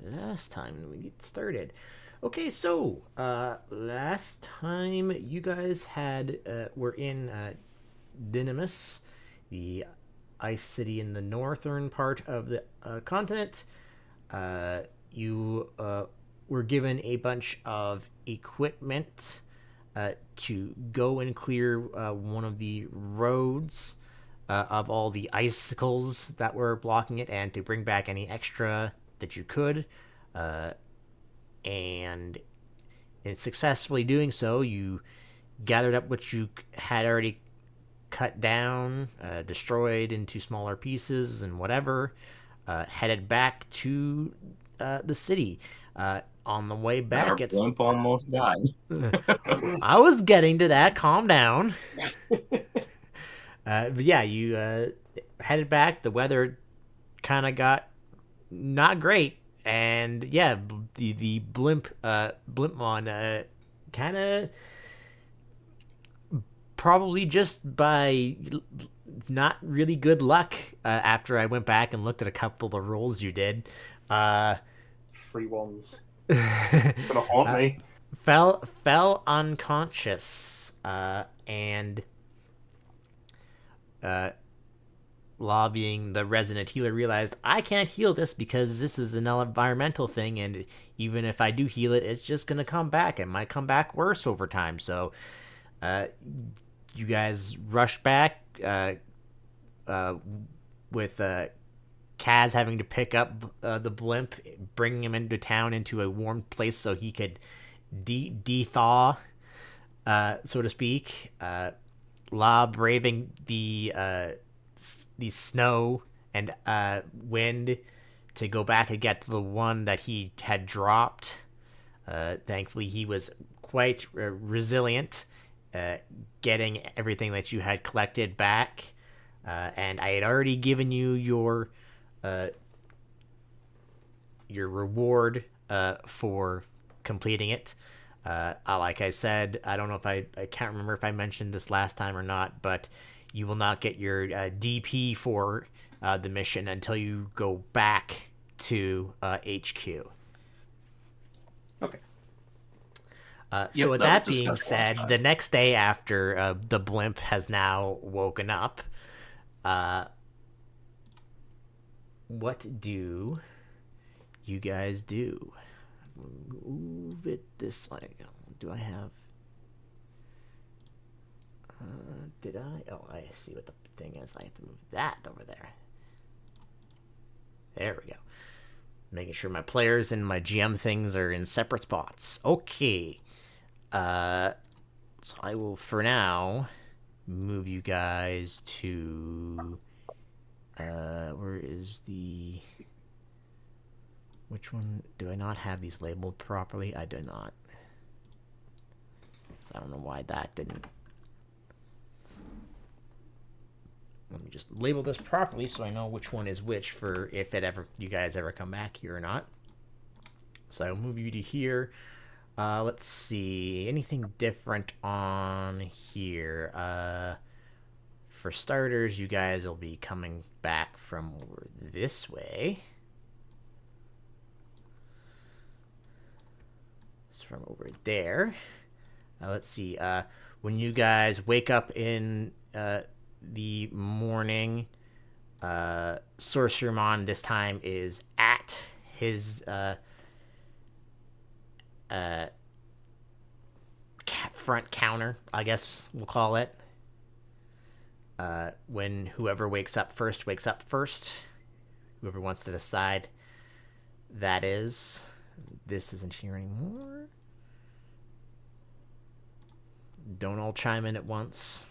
last time we get started. Okay, so last time you guys had were in Dynamis, the ice city in the northern part of the continent. You were given a bunch of equipment to go and clear one of the roads of all the icicles that were blocking it, and to bring back any extra that you could. And in successfully doing so, you gathered up what you had already cut down, destroyed into smaller pieces, and whatever, headed back to the city. On the way Our back, blimp almost died. I was getting to that. Calm down. But yeah, you headed back. The weather kind of got not great, and yeah, the blimpmon kind of probably just by not really good luck. After I went back and looked at a couple of the rolls you did, uh, Free ones. It's gonna haunt me. fell unconscious, and lobbying the resident healer realized I can't heal this because this is an environmental thing, and even if I do heal it, it's just gonna come back. It might come back worse over time. So, you guys rush back, with Kaz having to pick up the blimp, bringing him into town into a warm place so he could de-thaw, so to speak. La braving the snow and wind to go back and get the one that he had dropped. Thankfully, he was quite resilient, getting everything that you had collected back. And I had already given you your reward for completing it. Like I said, I don't know if I can't remember if I mentioned this last time or not, but you will not get your DP for the mission until you go back to HQ. Okay. So with that that was being discussed said, last time. the next day after the blimp has now woken up, what do you guys do? Move it this way. Do I have? Did I? Oh, I see what the thing is. I have to move that over there. There we go. Making sure my players and my GM things are in separate spots. Okay. So I will, for now, move you guys to... where is the... Which one? Do I not have these labeled properly? I do not. So I don't know why that didn't... Let me just label this properly so I know which one is which for if it ever you guys ever come back here or not. So I'll move you to here. Let's see. Anything different on here? For starters, you guys will be coming back from over this way. It's from over there. Let's see. When you guys wake up in the morning, Sorcerermon this time is at his front counter, I guess we'll call it. When whoever wakes up first. Whoever wants to decide that is. This isn't here anymore. Don't all chime in at once.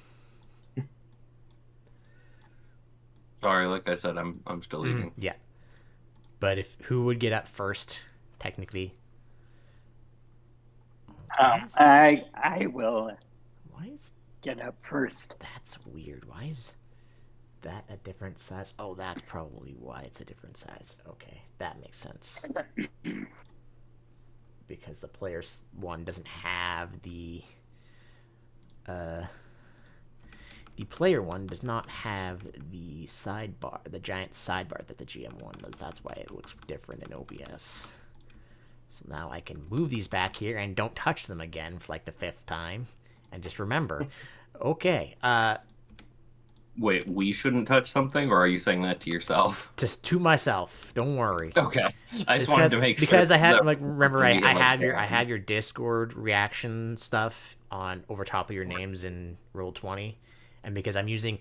Sorry, like I said, I'm still eating. Yeah. But who would get up first, technically? I will Why is get up first. that's weird? Why is that a different size? Oh, that's probably why it's a different size. Okay, that makes sense. Because the player one doesn't have the player one does not have the sidebar, the giant sidebar that the GM one does. That's why it looks different in OBS. So now I can move these back here and don't touch them again for like the 5th time. And just remember, okay, Wait, we shouldn't touch something, or are you saying that to yourself? just to myself. Don't worry. Okay, I just It's wanted to make sure because I had that like we're remember gonna get I like have your banned. Discord reaction stuff on over top of your names in Roll20, and because I'm using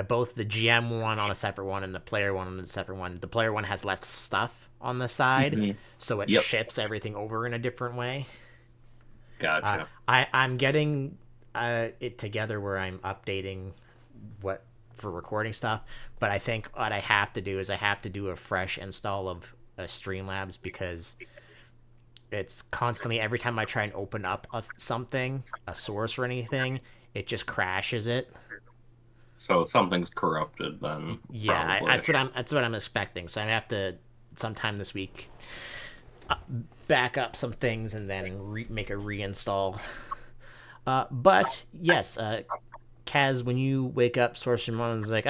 both the GM one on a separate one and the player one on a separate one. The player one has less stuff on the side, Mhm. so it Yep, shifts everything over in a different way. gotcha. I'm getting it together where I'm updating what for recording stuff, but I think what I have to do is I have to do a fresh install of Streamlabs because it's constantly every time I try and open up something, a source or anything, it just crashes it. So something's corrupted then, Yeah, probably. that's what I'm expecting. So I have to sometime this week back up some things and then make a reinstall. But yes, Kaz, when you wake up, Sorcerer Moon's like,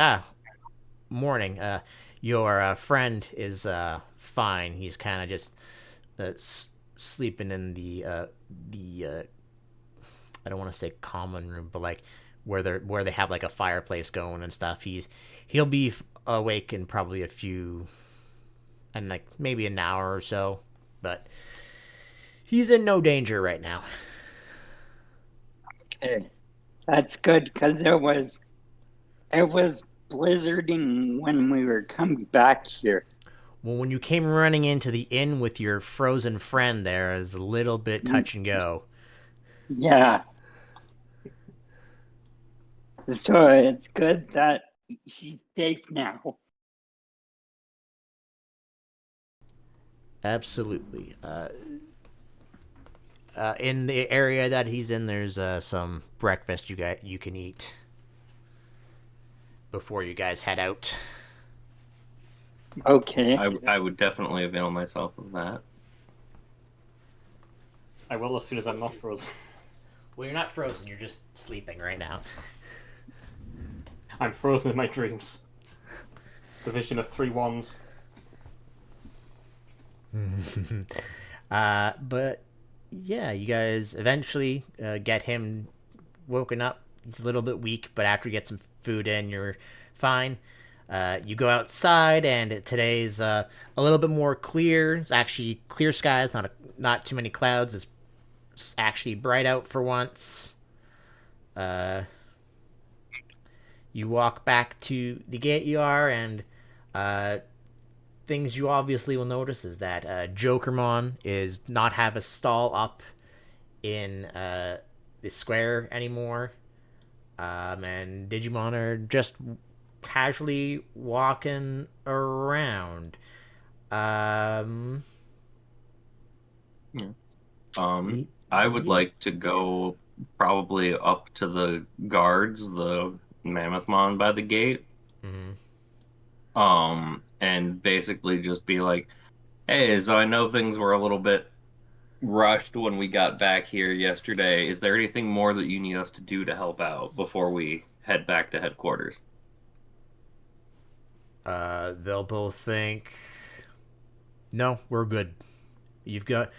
morning. Your friend is fine. He's kind of just sleeping in the I don't want to say common room, but like where they have like a fireplace going and stuff. He'll be awake in probably a few and like maybe an hour or so, but he's in no danger right now. Okay. That's good because it was blizzarding when we were coming back here. Well, when you came running into the inn with your frozen friend, there is a little bit touch and go. Yeah. So it's good that he's safe now. Absolutely. In the area that he's in, there's some breakfast you can eat before you guys head out. Okay. I would definitely avail myself of that. I will as soon as I'm not frozen. Well, you're not frozen. You're just sleeping right now. I'm frozen in my dreams. The vision of 3 wands. But yeah, you guys eventually get him woken up. He's a little bit weak, but after you get some food in, you're fine. You go outside, and today's a little bit more clear. It's actually clear skies, not too many clouds. It's actually bright out for once. Uh, you walk back to the gate you are, and uh, things you obviously will notice is that Jokermon is not have a stall up in the square anymore, and Digimon are just casually walking around. Um, Yeah. y- I would yeah. like to go probably up to the guards, the Mammothmon by the gate, Mhm. and basically just be like, "Hey, so I know things were a little bit rushed when we got back here yesterday. Is there anything more that you need us to do to help out before we head back to headquarters?" They'll both think, no, we're good. You've got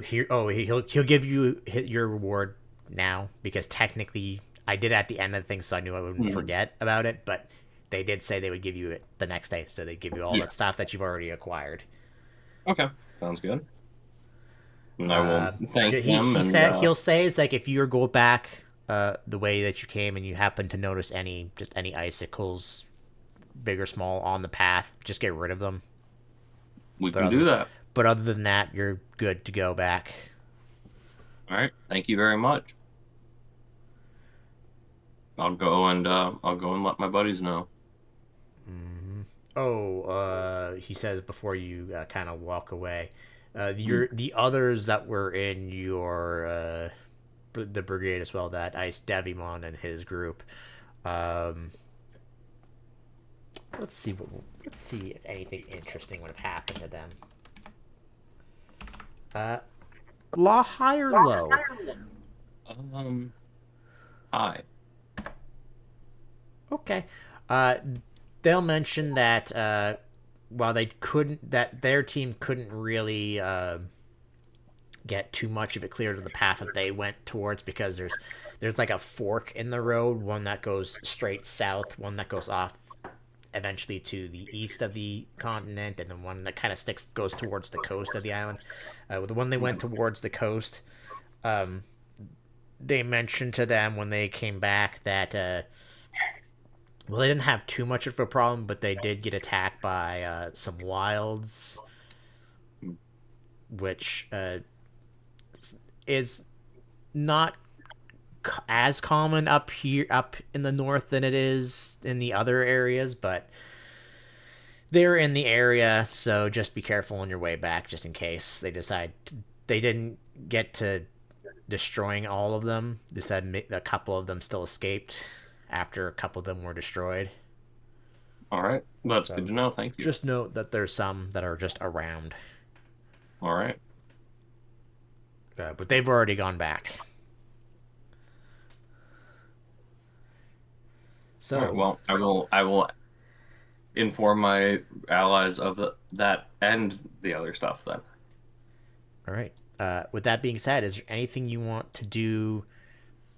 here. Oh, he'll give you your reward now because technically I did at the end of the thing, so I knew I wouldn't Mhm. forget about it. But they did say they would give you it the next day, so they give you all Yeah. that stuff that you've already acquired. Okay. Sounds good. And I will Uh, thank them he and said he'll say is like if you go back the way that you came and you happen to notice any icicles, big or small, on the path, just get rid of them. we But can do that. other than that, you're good to go back. All right. Thank you very much. I'll go and let my buddies know. Oh, he says before you kind of walk away. Mm. The others that were in your the brigade as well, that Ice Devimon and his group. Um, let's see if anything interesting would have happened to them. Uh, Law high or low? Hi. Okay. Uh, they'll mention that while they couldn't, that their team couldn't really get too much of it clear to the path that they went towards, because there's like a fork in the road, one that goes straight south, one that goes off eventually to the east of the continent, and then one that kind of goes towards the coast of the island. The one they went towards the coast, they mentioned to them when they came back that well, they didn't have too much of a problem, but they did get attacked by some wilds, which is not as common up here, up in the north, than it is in the other areas, but they're in the area, so just be careful on your way back, just in case they didn't get to destroying all of them. They said a couple of them still escaped after a couple of them were destroyed. All right. That's So good to know. Thank you. just note that there's some that are just around. All right. But they've already gone back. So, All right, well, I will inform my allies of that and the other stuff then. all right. With that being said, is there anything you want to do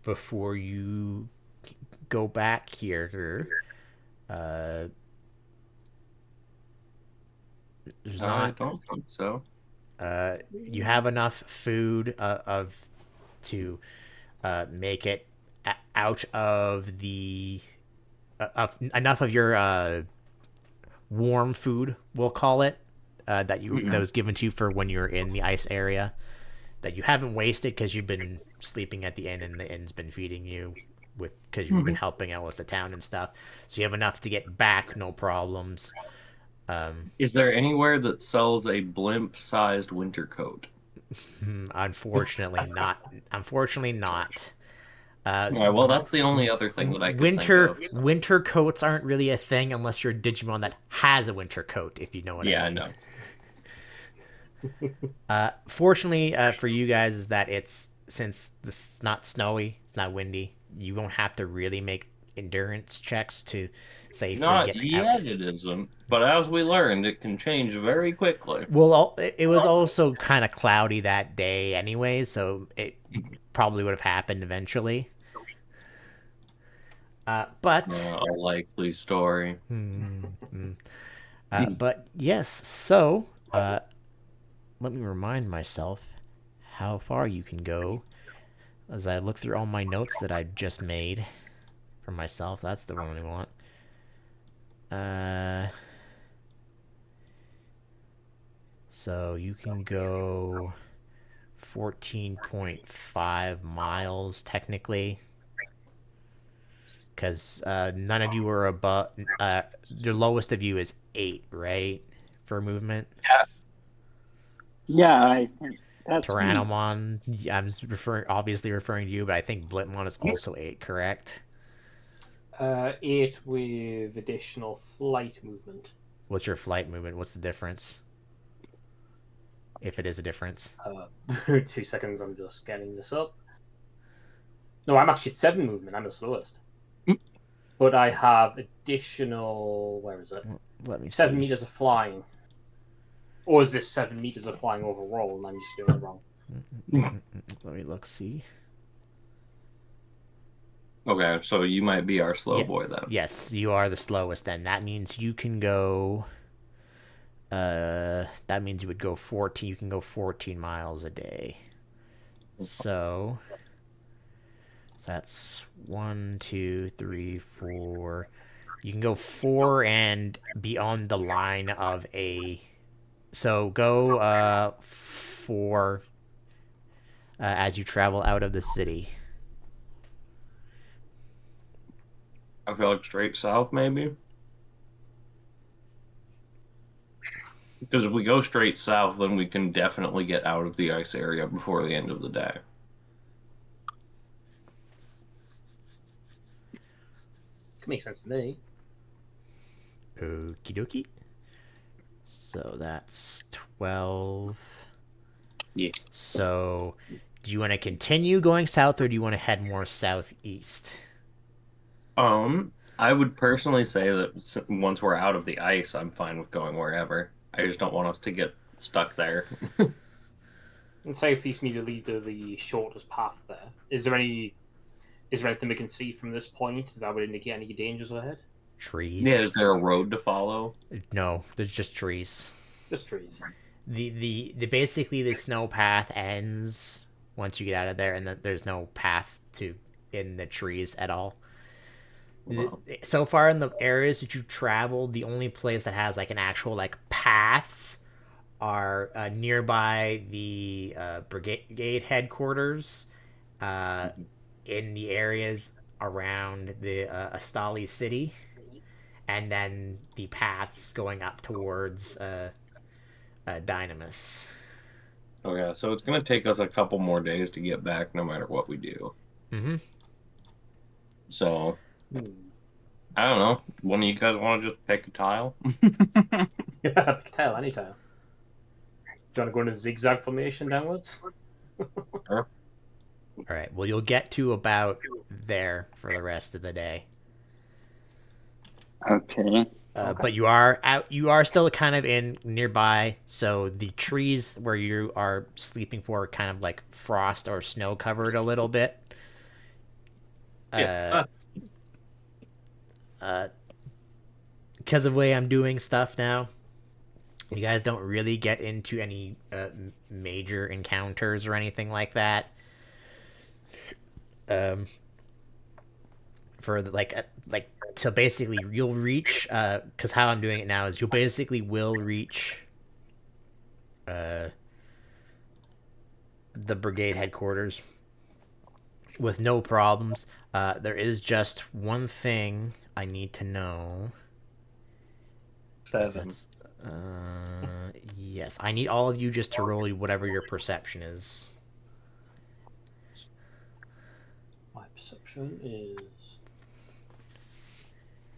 before you go back here? There's I not. don't think so. You have enough food to make it out of the enough of your warm food, we'll call it, that was given to you for when you're in the ice area, that you haven't wasted because you've been sleeping at the inn and the inn's been feeding you because you've been helping out with the town and stuff. So you have enough to get back, no problems. Is there anywhere that sells a blimp-sized winter coat? Unfortunately, not. Unfortunately, not. All right, well, that's the only other thing that I could think of. So. Winter coats aren't really a thing unless you're a Digimon that has a winter coat, if you know what I mean. Yeah, I know. Fortunately for you guys is that since it's not snowy, it's not windy, you won't have to really make endurance checks to safely Not get yet, out. it isn't. But as we learned, it can change very quickly. Well, it was also kind of cloudy that day anyway, so it probably would have happened eventually. But A likely story. but yes, so let me remind myself how far you can go as I look through all my notes that I just made for myself. That's the one we want. So you can go 14.5 miles technically, because none of you are above. The lowest of you is 8, right, for movement. Yeah, I think that's me. Tyrannomon, I'm obviously referring to you, but I think Blitmon is also 8, correct? 8 with additional flight movement. What's your flight movement? What's the difference? If it is a difference. 2 seconds, I'm just getting this up. No, I'm actually 7 movement. I'm the slowest. But I have additional... Where is it? Let me 7 see. meters of flying. Or is this 7 meters of flying overall and I'm just doing it wrong? Let me look, see. Okay, so you might be our slow boy then. Yes, you are the slowest then. That means you can go... that means you would go 14. You can go 14 miles a day. So that's 1, 2, 3, 4. You can go 4 and be on the line of a. So go 4 as you travel out of the city. I feel like straight south, maybe. Because if we go straight south, then we can definitely get out of the ice area before the end of the day. Could make sense to me. Okie dokie. So that's 12. Yeah. So do you want to continue going south, or do you want to head more southeast? I would personally say that once we're out of the ice, I'm fine with going wherever. I just don't want us to get stuck there. And say if he's me to lead the shortest path there. Is there anything we can see from this point that would indicate any dangers ahead? Trees. Yeah, is there a road to follow? No, there's just trees. Just trees. The basically the snow path ends once you get out of there, and there's no path to in the trees at all. Wow. So far in the areas that you've traveled, the only place that has like an actual like paths are nearby the brigade headquarters, in the areas around the Astali city, and then the paths going up towards Dynamis. Okay, so it's gonna take us a couple more days to get back, no matter what we do. Mm-hmm. So I don't know. One of you guys want to just pick a tile? Yeah, pick a tile, any tile. Do you want to go in a zigzag formation downwards? Sure. All right. Well, you'll get to about there for the rest of the day. Okay. Okay. But you are out. You are still kind of in nearby, so the trees where you are sleeping for are kind of like frost or snow covered a little bit. Yeah. Because of the way I'm doing stuff now, you guys don't really get into any major encounters or anything like that. For like so basically you'll reach because how I'm doing it now is you'll basically will reach the brigade headquarters with no problems. There is just one thing I need to know. 7. Yes, I need all of you just to roll whatever your perception is. My perception is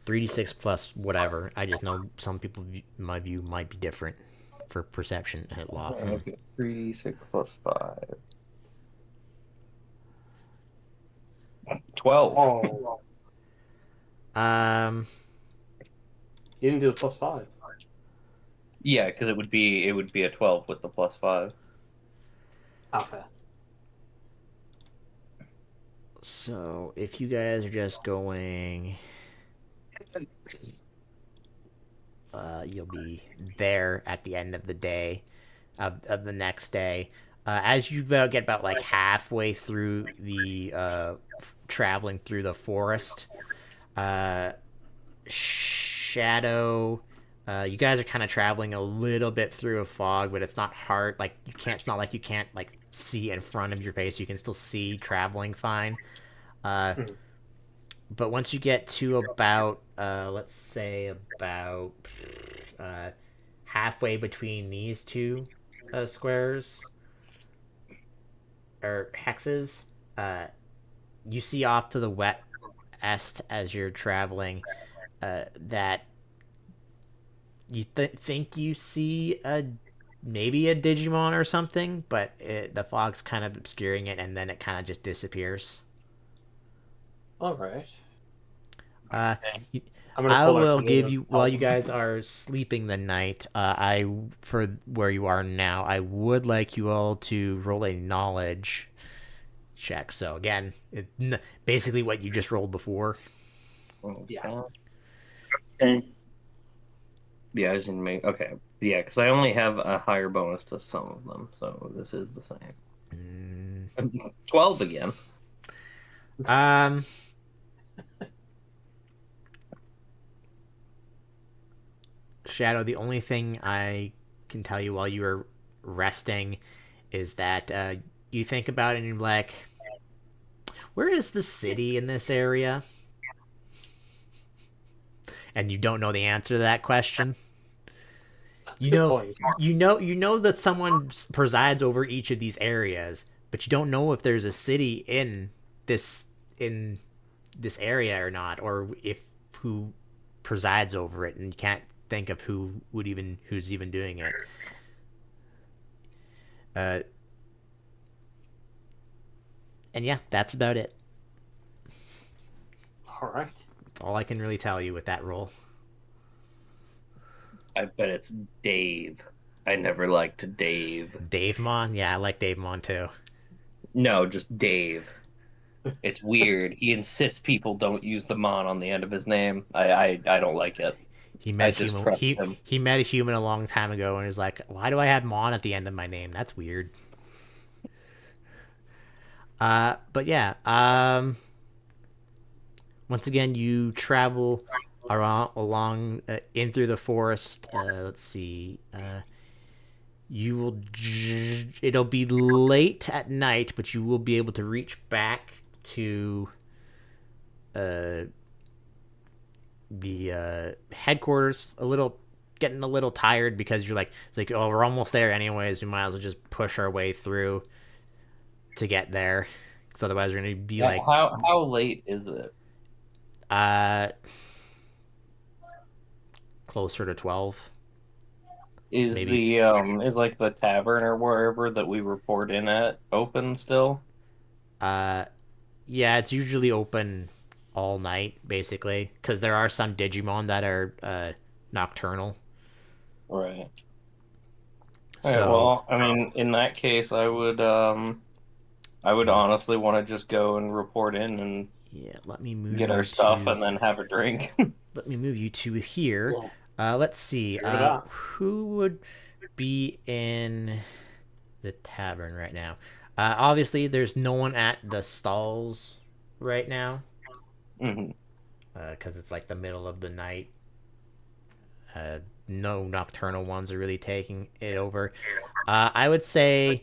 3d6 plus whatever. I just know some people, my view might be different for perception hit law. Okay, 3, 6 plus 5. 12. oh, Um, you didn't do the +5. Yeah, because it would be a 12 with the plus 5. Ah, fair. so if you guys are just going, you'll be there at the end of the day, of the next day. As you get about like halfway through the traveling through the forest, Shadow, you guys are kind of traveling a little bit through a fog, but it's not hard. Like you can't. It's not like you can't like see in front of your face. You can still see traveling fine. But once you get to about, let's say about halfway between these two squares or hexes, you see off to the west as you're traveling that you think you see maybe a Digimon or something, but the fog's kind of obscuring it, and then it kind of just disappears. All right. I pull out will some give of you those while you problems. guys are sleeping the night. I for where you are now, I would like you all to roll a knowledge check. So again, basically what you just rolled before. Yeah. Okay. Yeah, I just didn't make. Okay. Yeah, because I only have a higher bonus to some of them, so this is the same. 12 again. Shadow, the only thing I can tell you while you are resting is that you think about it and you're like, where is the city in this area? And you don't know the answer to that question. That's a good point. You know that someone presides over each of these areas, but you don't know if there's a city this in this area or not, or if who presides over it, and you can't think of who's even doing it. And yeah, that's about it. All right. That's all I can really tell you with that roll. I bet it's Dave. I never liked Dave. Davemon? Yeah, I like Davemon too. No, just Dave. It's weird. He insists people don't use the mon on the end of his name. I don't like it. He met I a human. distrust him. He met a human a long time ago and is like, "Why do I have Mon at the end of my name? That's weird." But yeah. Once again, you travel around along in through the forest. Let's see. You will. It'll be late at night, but you will be able to reach back to uh, the headquarters getting a little tired because you're like, it's like, oh, we're almost there anyways. We might as well just push our way through to get there, because otherwise we're gonna be Yeah, like, how late is it? uh, closer to 12, Is maybe. the is like the tavern or wherever that we report in at open still? Uh, yeah, it's usually open all night basically, because there are some Digimon that are nocturnal. Right. All right, So well, I mean, in that case, I would let, honestly want to just go and report in and yeah, let me move get our you stuff to and then have a drink. here. Yeah, Let's see. hear that. Who would be in the tavern right now? Obviously, there's no one at the stalls right now, hmm because it's like the middle of the night. No nocturnal ones are really taking it over. I would say,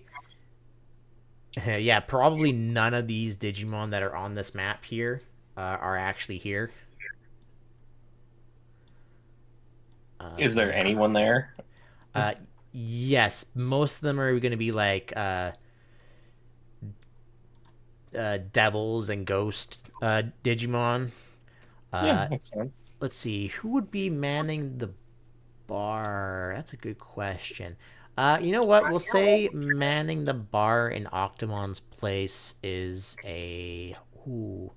yeah, probably none of these Digimon that are on this map here are actually here. Is So there yeah. anyone there? Uh, yes, most of them are going to be like devils and ghost Digimon. Yeah, Uh, makes sense. let's see, who would be manning the bar? That's a good question. You know what? We'll say manning the bar in Octomon's place is a. Ooh,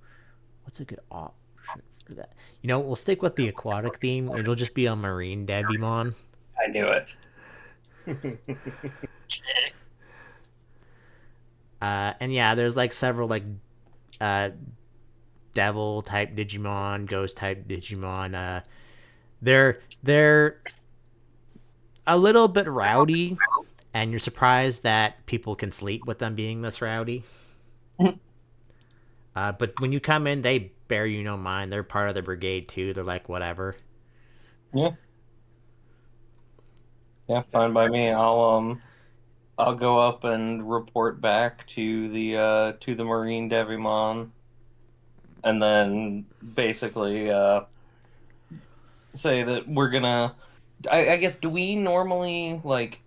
what's a good option for that? You know, we'll stick with the aquatic theme. It'll just be a marine Devimon. I knew it. And yeah, there's like several like uh devil type Digimon, ghost type Digimon. They're a little bit rowdy, and you're surprised that people can sleep with them being this rowdy. But when you come in, they bear you no mind. They're part of the brigade too. They're like whatever. Yeah, yeah, fine by me. I'll go up and report back to the Marine Devimon, and then basically say that we're gonna. I guess do we normally like?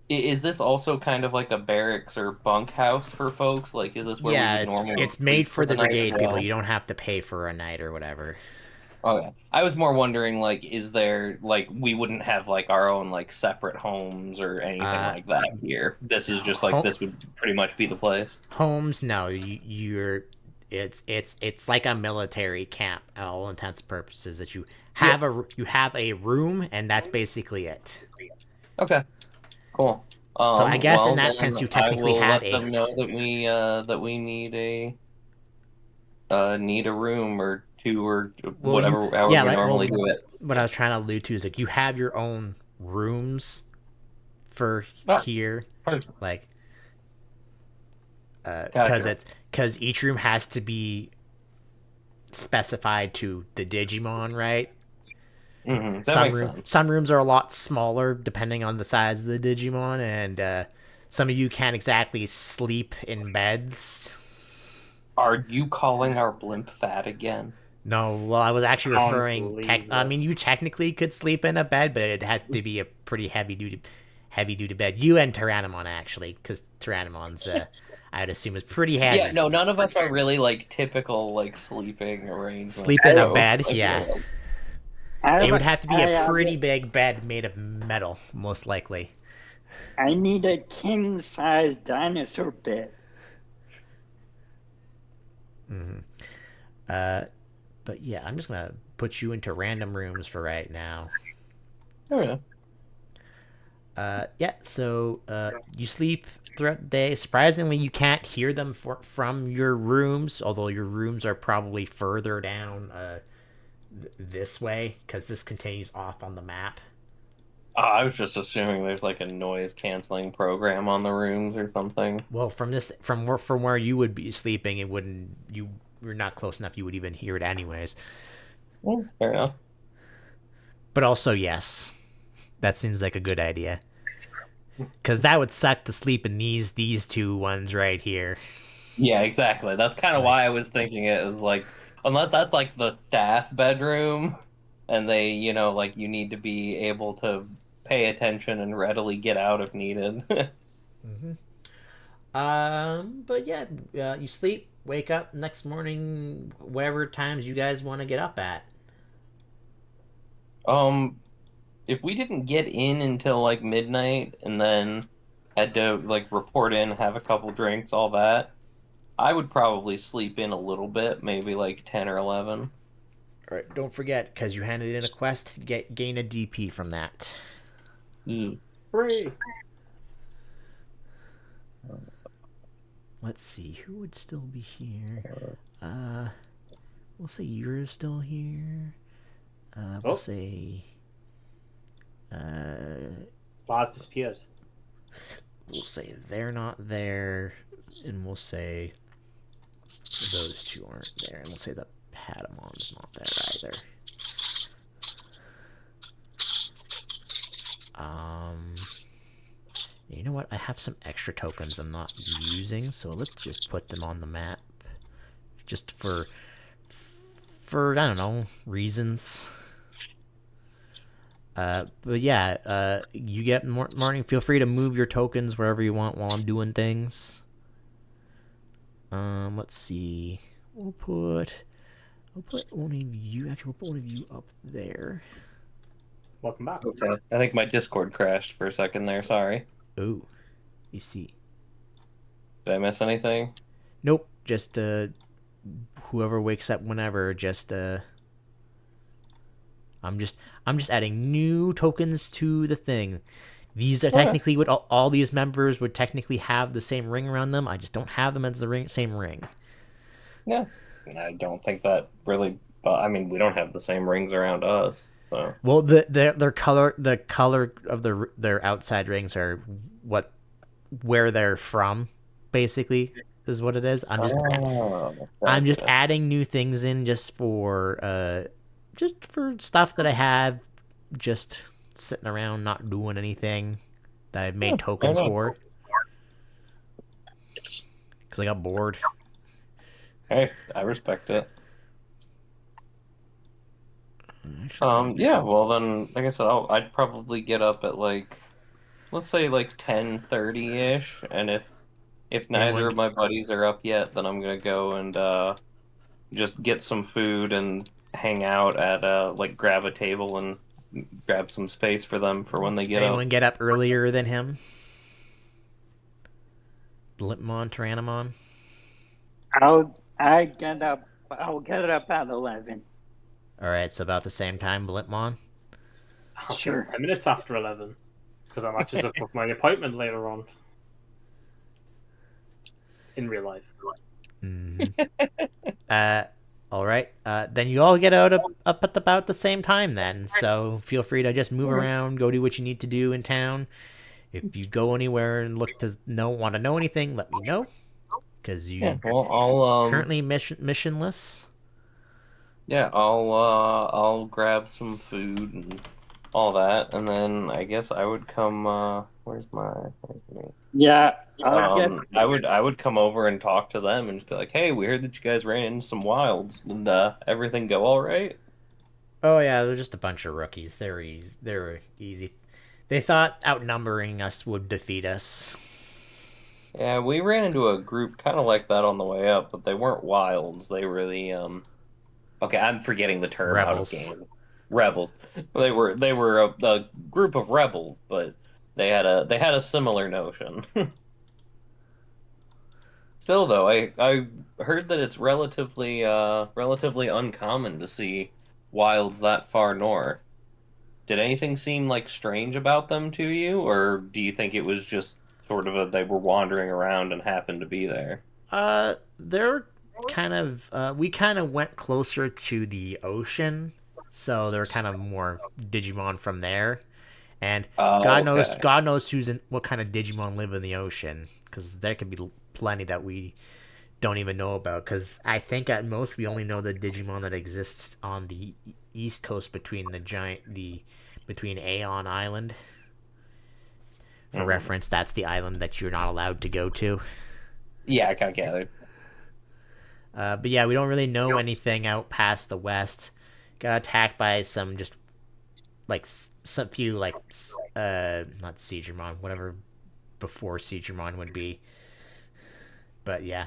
Is this also kind of like a barracks or bunkhouse for folks? Like, is this where we Yeah, would normally it's made sleep for for the the night as brigade people. You well? don't have to pay for a night or whatever. Okay. I was more wondering, like, is there like we wouldn't have like our own like separate homes or anything Uh, like that here. This is just like home, this would pretty much be the place. homes, no, you're. It's like a military camp at all intents and purposes. That Yeah. you have a room, and that's basically it. Okay. Cool. So I guess in Well that then sense, you I technically will have let a. them know that we need a room or two or Well, you whatever however yeah, we like normally well, do it. what I was trying to allude to is like you have your own rooms for Ah, here, perfect. like Gotcha. because each room has to be specified to the Digimon, right? That makes sense. Some rooms are a lot smaller depending on the size of the Digimon, and some of you can't exactly sleep in beds. Are you calling our blimp fat again? No, well, I was actually Can't referring believe I mean, this. you technically could sleep in a bed, but it had to be a pretty heavy duty bed. You and Tyrannomon actually, because Tyrannomon's I'd assume is pretty Yeah, heavy. no, none of us are really like typical like sleeping arrangement Sleep in a folks. bed, I yeah. feel like. It would have to be a I have pretty big bed made of metal, most likely. I need a king size dinosaur bed. But yeah, I'm just gonna put you into random rooms for right now. Oh, yeah. Yeah, so you sleep throughout the day. Surprisingly, you can't hear them from your rooms, although your rooms are probably further down this way because this continues off on the map. I was just assuming there's like a noise canceling program on the rooms or something. Well, from where you would be sleeping, it wouldn't. You're not close enough. You would even hear it anyways. Fair enough. But also, yes, that seems like a good idea. Because that would suck to sleep in these two ones right here. Yeah, exactly. That's kind of Like, why I was thinking it was like, unless that's like the staff bedroom, and they, like you need to be able to pay attention and readily get out if needed. but yeah, you sleep, wake up next morning, whatever times you guys want to get up at. Um, if we didn't get in until like midnight and then had to like report in, have a couple drinks, all that, I would probably sleep in a little bit, maybe like 10 or 11. All right, don't forget because you handed in a quest, gain a DP from that. Mm. Hooray! Let's see who would still be here. Uh, we'll say you're still here. We'll Oh, say Lars disappeared. we'll say they're not there, and we'll say those two aren't there, and we'll say the Padamon's not there either. You know what? I have some extra tokens I'm not using, so let's just put them on the map, just for I don't know reasons. But yeah, you get morning. Feel free to move your tokens wherever you want while I'm doing things. Let's see. We'll put one of you. Actually, we'll put one of you up there. Welcome back. Okay. I think my Discord crashed for a second there. Sorry. Oh, you see. Did I miss anything? Nope. Just whoever wakes up whenever. Just I'm just adding new tokens to the thing. These are technically what all these members would technically have the same ring around them. I just don't have them as the same ring. Yeah. I don't think that really. I mean, we don't have the same rings around us, so. Well, their color of their outside rings are where they're from, basically, is what it is. I'm just Gotcha. adding new things in just for stuff that I have just sitting around not doing anything that I've made Fair tokens enough. for because I got bored. Hey, I respect it. Actually, Yeah, well then, like I said, I'd probably get up at like, let's say like 10:30-ish, and if neither anyone of my buddies are up yet, then I'm gonna go and just get some food and hang out at like grab a table and grab some space for them for when they get up. anyone get up earlier than him? Blipmon, Tyrannomon. I'll get up at 11. All right, so about the same time, Blipmon. I'll Sure. 10 minutes after 11 because that matches up with my appointment later on in real life. All right. Then you all get up at about the same time then. So feel free to just move around, go do what you need to do in town. If you go anywhere and want to know anything, let me know. Because you Yeah, well, I'll currently missionless. yeah, I'll grab some food and all that, and then I guess I would come. Where's me? Yeah, I would come over and talk to them and just be like, "Hey, we heard that you guys ran into some wilds, and everything go all right?" Oh yeah, they're just a bunch of rookies. They're easy. They thought outnumbering us would defeat us. Yeah, we ran into a group kind of like that on the way up, but they weren't wilds. They were the. Okay, I'm forgetting the term out of Rebels. game. Rebels. They were a group of rebels, but they had a similar notion. Still, though, I heard that it's relatively uncommon to see wilds that far north. did anything seem like strange about them to you, or do you think it was just sort of they were wandering around and happened to be there? They're kind of we kind of went closer to the ocean, so they're kind of more Digimon from there. And Oh, okay. God knows what kind of Digimon live in the ocean, because there could be plenty that we don't even know about. Because I think at most we only know the Digimon that exists on the east coast between between Aeon Island. For Hmm. reference, that's the island that you're not allowed to go to. Yeah, I kind of gathered. But yeah, we don't really know anything out past the west. Got attacked by some just like some few like not Seigermon, whatever before Seigermon would be. But yeah,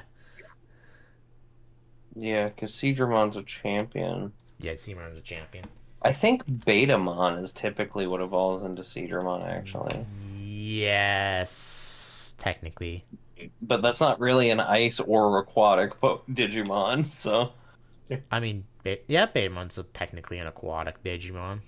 Yeah, because Seadramon's a champion. yeah, Seigermon is a champion. I think Betamon is typically what evolves into Seadramon, actually. Yes, technically. But that's not really an ice or aquatic Digimon, so. I mean, yeah, Betamon's technically an aquatic Digimon.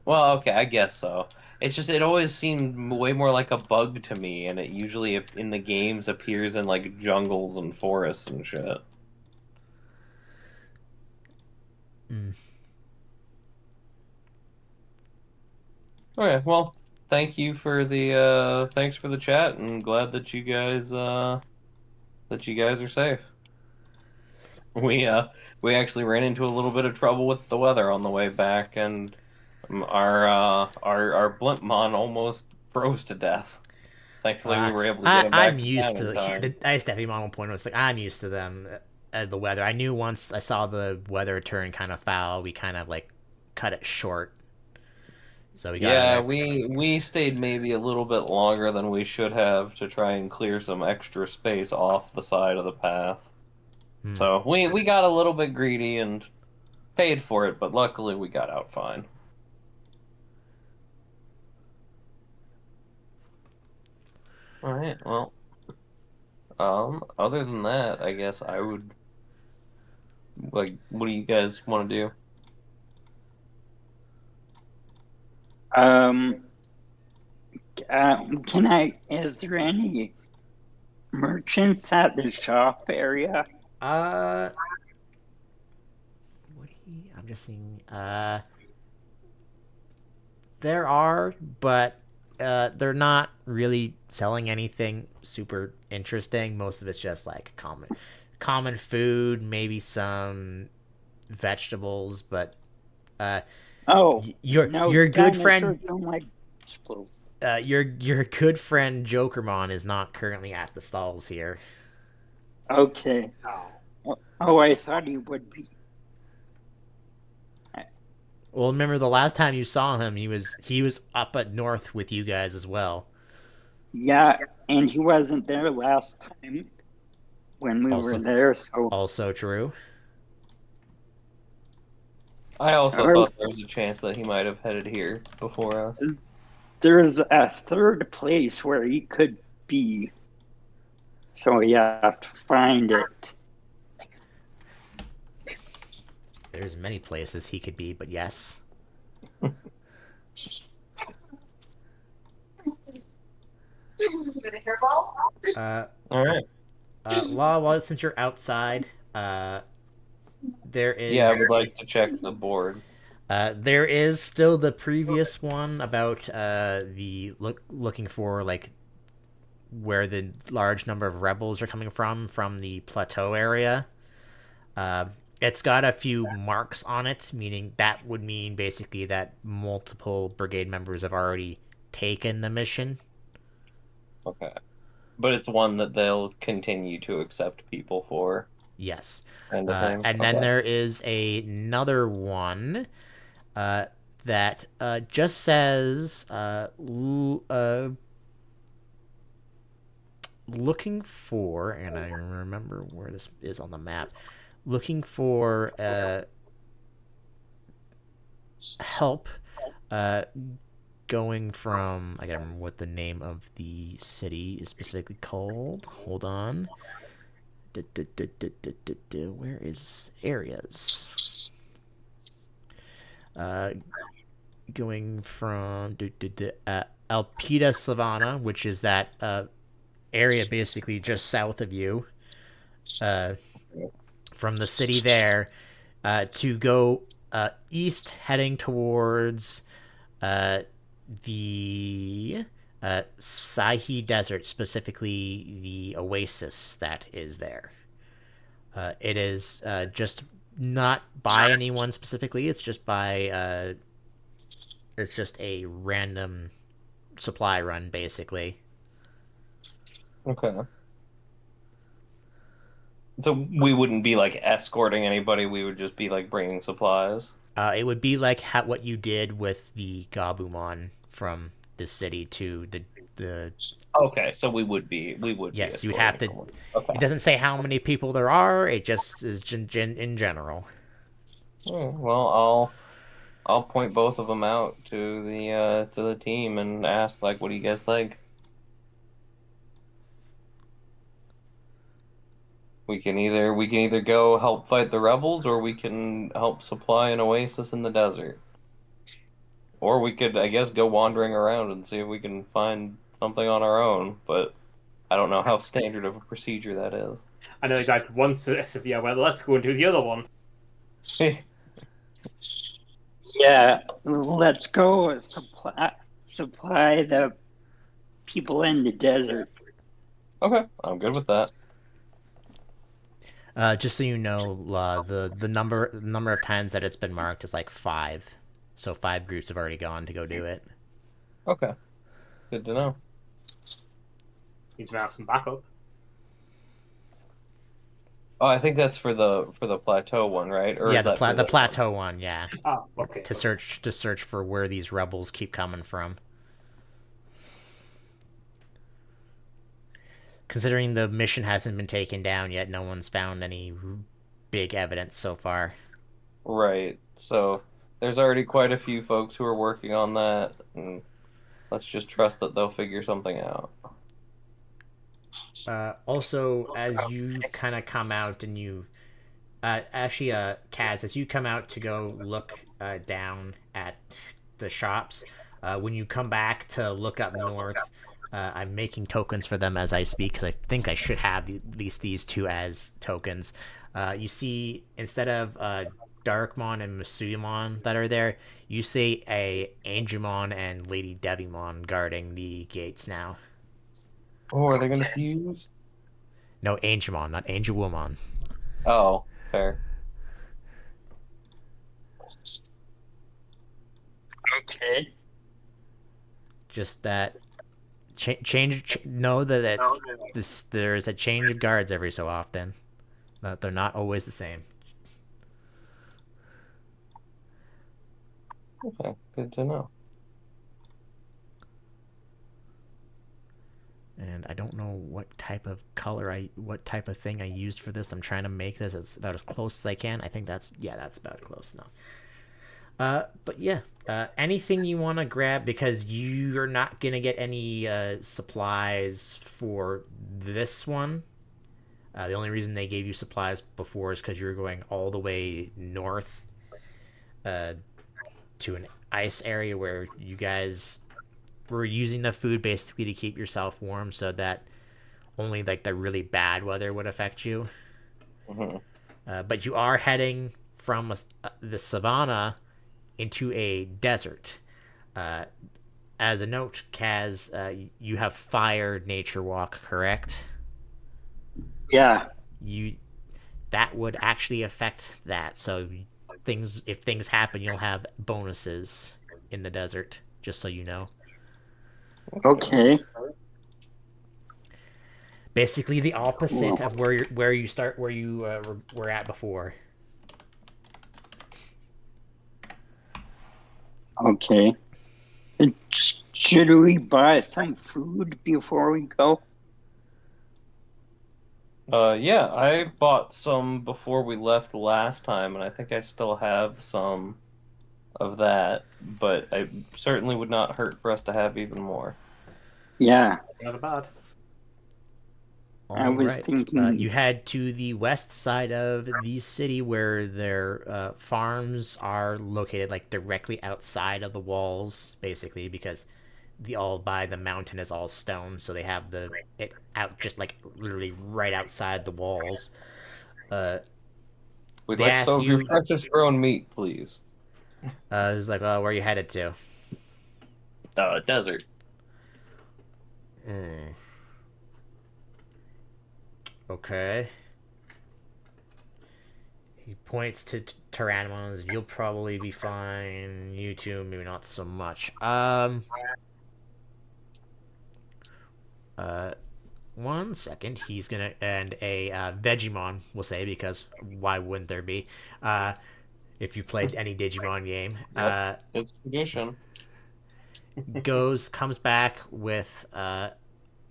Well, okay, I guess so. It's just it always seemed way more like a bug to me, and it usually in the games appears in like jungles and forests and shit. Mm. Okay, well, thanks for the chat, and glad that you guys are safe. We uh we actually ran into a little bit of trouble with the weather on the way back, and our Blimpmon almost froze to death. Thankfully, we were able to get him I'm back to used town to in time. the Ice Deputy Model Point was like I'm used to them the weather. I knew once I saw the weather turn kind of foul, we kind of like cut it short. So we got out of Yeah, there. we stayed maybe a little bit longer than we should have to try and clear some extra space off the side of the path. Hmm. So we got a little bit greedy and paid for it, but luckily we got out fine. All right, well, other than that, I guess I would like, what do you guys want to do? Um, can I? Is there any merchants at the shop area? Uh, I'm just seeing. There are, but they're not really selling anything super interesting. Most of it's just like common food, maybe some vegetables, but uh, Oh, no, your good friend dinosaurs don't like vegetables. your good friend Jokermon is not currently at the stalls here. Okay. Oh. Oh, I thought he would be. Well, remember the last time you saw him, he was up at north with you guys as well. Yeah, and he wasn't there last time when we were Also, there, so. also true. I also Or thought there was a chance that he might have headed here before us. there's a third place where he could be, so you have to find it. There's many places he could be, but yes. Uh, All right. Law, well, since you're outside, there Yeah, I is would like to check the board. there is still the previous one about the looking for like where the large number of rebels are coming from the plateau area. Uh, it's got a few marks on it, meaning that would mean basically that multiple brigade members have already taken the mission. Okay. But it's one that they'll continue to accept people for, Yes. kind of thing. And then Okay. there is another one uh, that just says looking for, and I remember where this is on the map, looking for help uh, going from, I gotta remember what the name of the city is specifically called. Hold on. Where is areas? Uh, going from Alpida Savannah, which is that area basically just south of you, uh, from the city there, to go east, heading towards uh, the Sahi Desert, specifically the oasis that is there. It is just not by anyone specifically. It's just by it's just a random supply run, basically. Okay. So we wouldn't be like escorting anybody. We would just be like bringing supplies. It would be like what you did with the Gabumon from the city to the. Okay, so we would be Yes, you would have escorting to. someone. Okay. It doesn't say how many people there are. It just is in general. Well, I'll point both of them out to the team and ask like, what do you guys think? We can either go help fight the rebels, or we can help supply an oasis in the desert. Or we could, I guess, go wandering around and see if we can find something on our own, but I don't know how standard of a procedure that is. I know like one severe. Well, let's go and do the other one. Yeah, let's go supply the people in the desert. Okay, I'm good with that. Just so you know, the number of times that it's been marked is like 5, so 5 groups have already gone to go do it. Okay, good to know. Need to have some backup. Oh, I think that's for the plateau one, right? Or Yeah, is that for the this plateau one, yeah. Ah, okay. To search for where these rebels keep coming from. Considering the mission hasn't been taken down yet, no one's found any big evidence so far. Right. So there's already quite a few folks who are working on that, and let's just trust that they'll figure something out. Also, as you kind of come out and you Kaz, as you come out to go look down at the shops, when you come back to look up north, I'm making tokens for them as I speak because I think I should have at least these two as tokens. You see, instead of Darkmon and Masuyamon that are there, you see a Angemon and Lady Devimon guarding the gates now. Oh, are they gonna fuse? No, Angemon, not Angelwoman. Oh, fair. Okay. Just that know that there's a change of guards every so often. That they're not always the same. Okay, good to know. And I don't know what type of what type of thing I used for this. I'm trying to make this about as close as I can. I think that's about close enough. But yeah, anything you want to grab because you're not gonna get any supplies for this one. The only reason they gave you supplies before is because you were going all the way north, to an ice area where you guys were using the food basically to keep yourself warm, so that only like the really bad weather would affect you. Mm-hmm. But you are heading from the savannah into a desert. Uh, as a note, Kaz, you have fire nature walk, correct? Yeah. You that would actually affect that. So if things happen, you'll have bonuses in the desert. Just so you know. Okay. Basically, the opposite of where you were at before. Okay. Should we buy some food before we go? Yeah, I bought some before we left last time, and I think I still have some of that, but I certainly would not hurt for us to have even more. Yeah. Never bad. I All was right. thinking, You head to the west side of the city where their farms are located, like directly outside of the walls, basically, because the all by the mountain is all stone, so they have the it out just like literally right outside the walls. Uh, We'd they like ask some of your you, freshest grown meat, please. it's like, where are you headed to? Desert. Hmm. Okay. He points to Tyrannomons. You'll probably be fine. You two, maybe not so much. Uh, 1 second. He's gonna and a Vegemon, we'll say, because why wouldn't there be? Uh, if you played any Digimon game, Yep, it's tradition. comes back with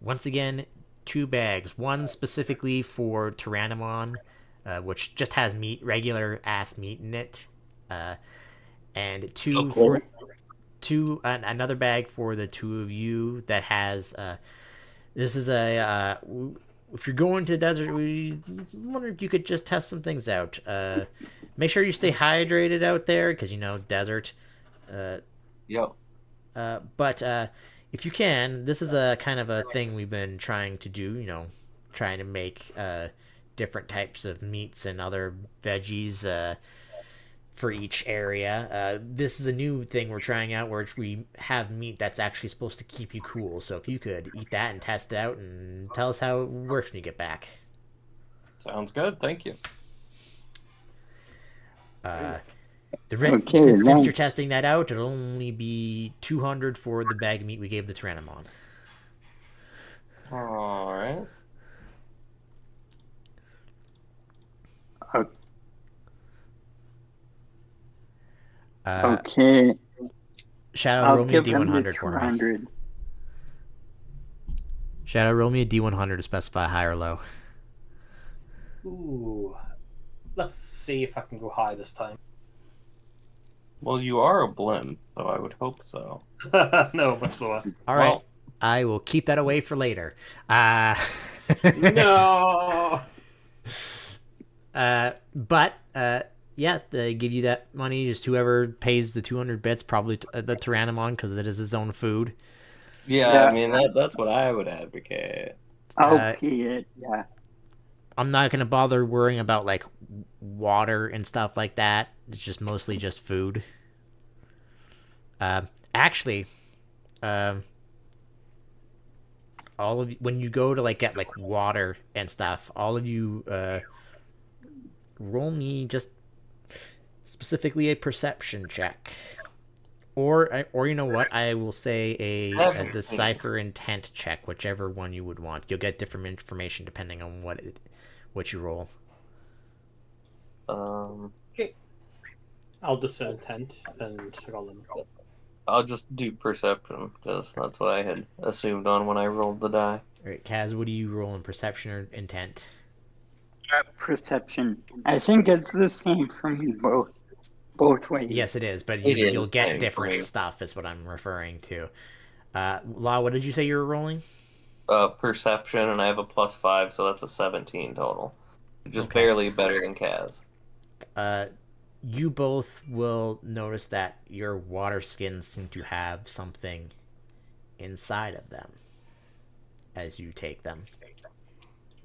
once again 2 bags. One specifically for Tyrannomon, which just has meat, regular ass meat in it. Uh, and two okay, for another bag for the two of you that has this is a if you're going to the desert, we wonder if you could just test some things out. Make sure you stay hydrated out there because desert. uh, Yep. but if you can, this is a kind of a thing we've been trying to do, trying to make different types of meats and other veggies for each area. This is a new thing we're trying out where we have meat that's actually supposed to keep you cool. So if you could eat that and test it out and tell us how it works when you get back. Sounds good. Thank you. Uh, okay, since you're thanks. testing that out, it'll only be 200 for the bag of meat we gave the Tyrannomon. All right. O- Uh, Okay, Shadow, I'll roll me a give him the D100 for me. 200. Shadow, roll me a D100 to specify high or low. Ooh. Let's see if I can go high this time. Well, you are a blimp, so I would hope so. No, much lower. All right. Well, I will keep that away for later. No. But yeah, they give you that money. Just whoever pays the 200 bits, probably the Tyrannomon, because it is his own food. yeah, I Yeah, mean that's what I would advocate. I'll Uh, pay it. Yeah. I'm not gonna bother worrying about like water and stuff like that. It's just mostly just food. Uh, actually, um, all of you, when you go to like get like water and stuff, all of you roll me just specifically a perception check. Or you know what? I will say a 17. decipher intent check, whichever one you would want. You'll get different information depending on what you roll. Okay. I'll just set intent and roll them. I'll just do perception because that's what I had assumed on when I rolled the die. All right, Kaz, what do you roll in perception or intent? Perception. I think it's the same for me both Yes, ways. it is, but It you'll is get same for different me. stuff. Is what I'm referring to. Law, what did you say you were rolling? Perception, and I have a +5, so that's a 17 total. Just Okay. barely better than Kaz. You both will notice that your water skins seem to have something inside of them as you take them.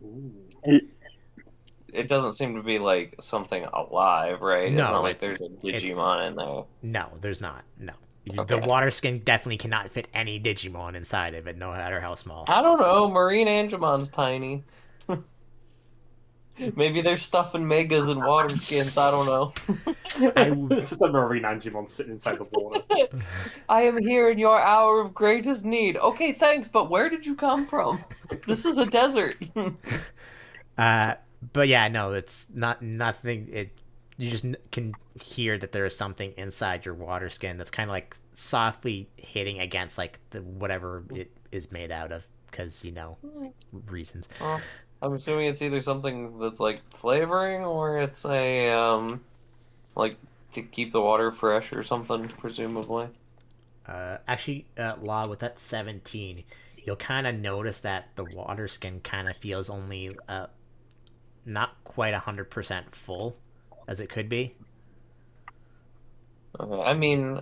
Ooh. It doesn't seem to be like something alive, right? It's No, not like there's a it's Digimon in there. no, there's not. No, the Okay. water skin definitely cannot fit any Digimon inside of it, no matter how small. I don't know. Marine Angemon's tiny. Maybe they're stuffing megas in water skins. I don't know. This is a marine Angemon sitting inside the water. I am here in your hour of greatest need. Okay, thanks, but where did you come from? This is a desert. Uh, but yeah, no, it's not nothing. You just can hear that there is something inside your water skin that's kind of like softly hitting against like the whatever it is made out of, because reasons. Well, I'm assuming it's either something that's like flavoring or it's a like to keep the water fresh or something, presumably. Actually, Law, with that 17, you'll kind of notice that the water skin kind of feels only not quite 100% full as it could be. Okay. I mean,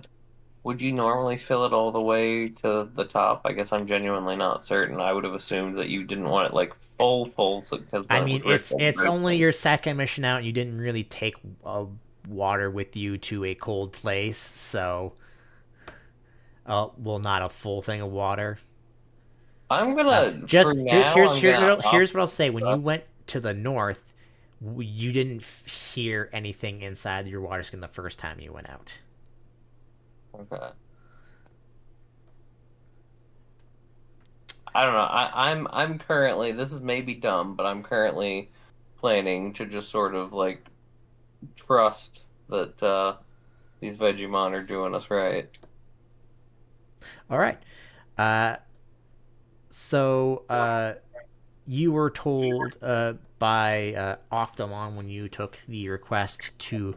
would you normally fill it all the way to the top? I guess I'm genuinely not certain. I would have assumed that you didn't want it like full, so because I then it mean, would risk all the it's red only things. your second mission out, and you didn't really take water with you to a cold place, so well, not a full thing of water. I'm gonna, Just for now, I'm gonna opt. here's what I'll say. When you went to the north, you didn't hear anything inside your water skin the first time you went out. Okay. I don't know. I'm currently, this is maybe dumb, but I'm currently planning to just sort of like trust that these Vegemon are doing us right. All right. Uh, so you were told by Octomon when you took the request to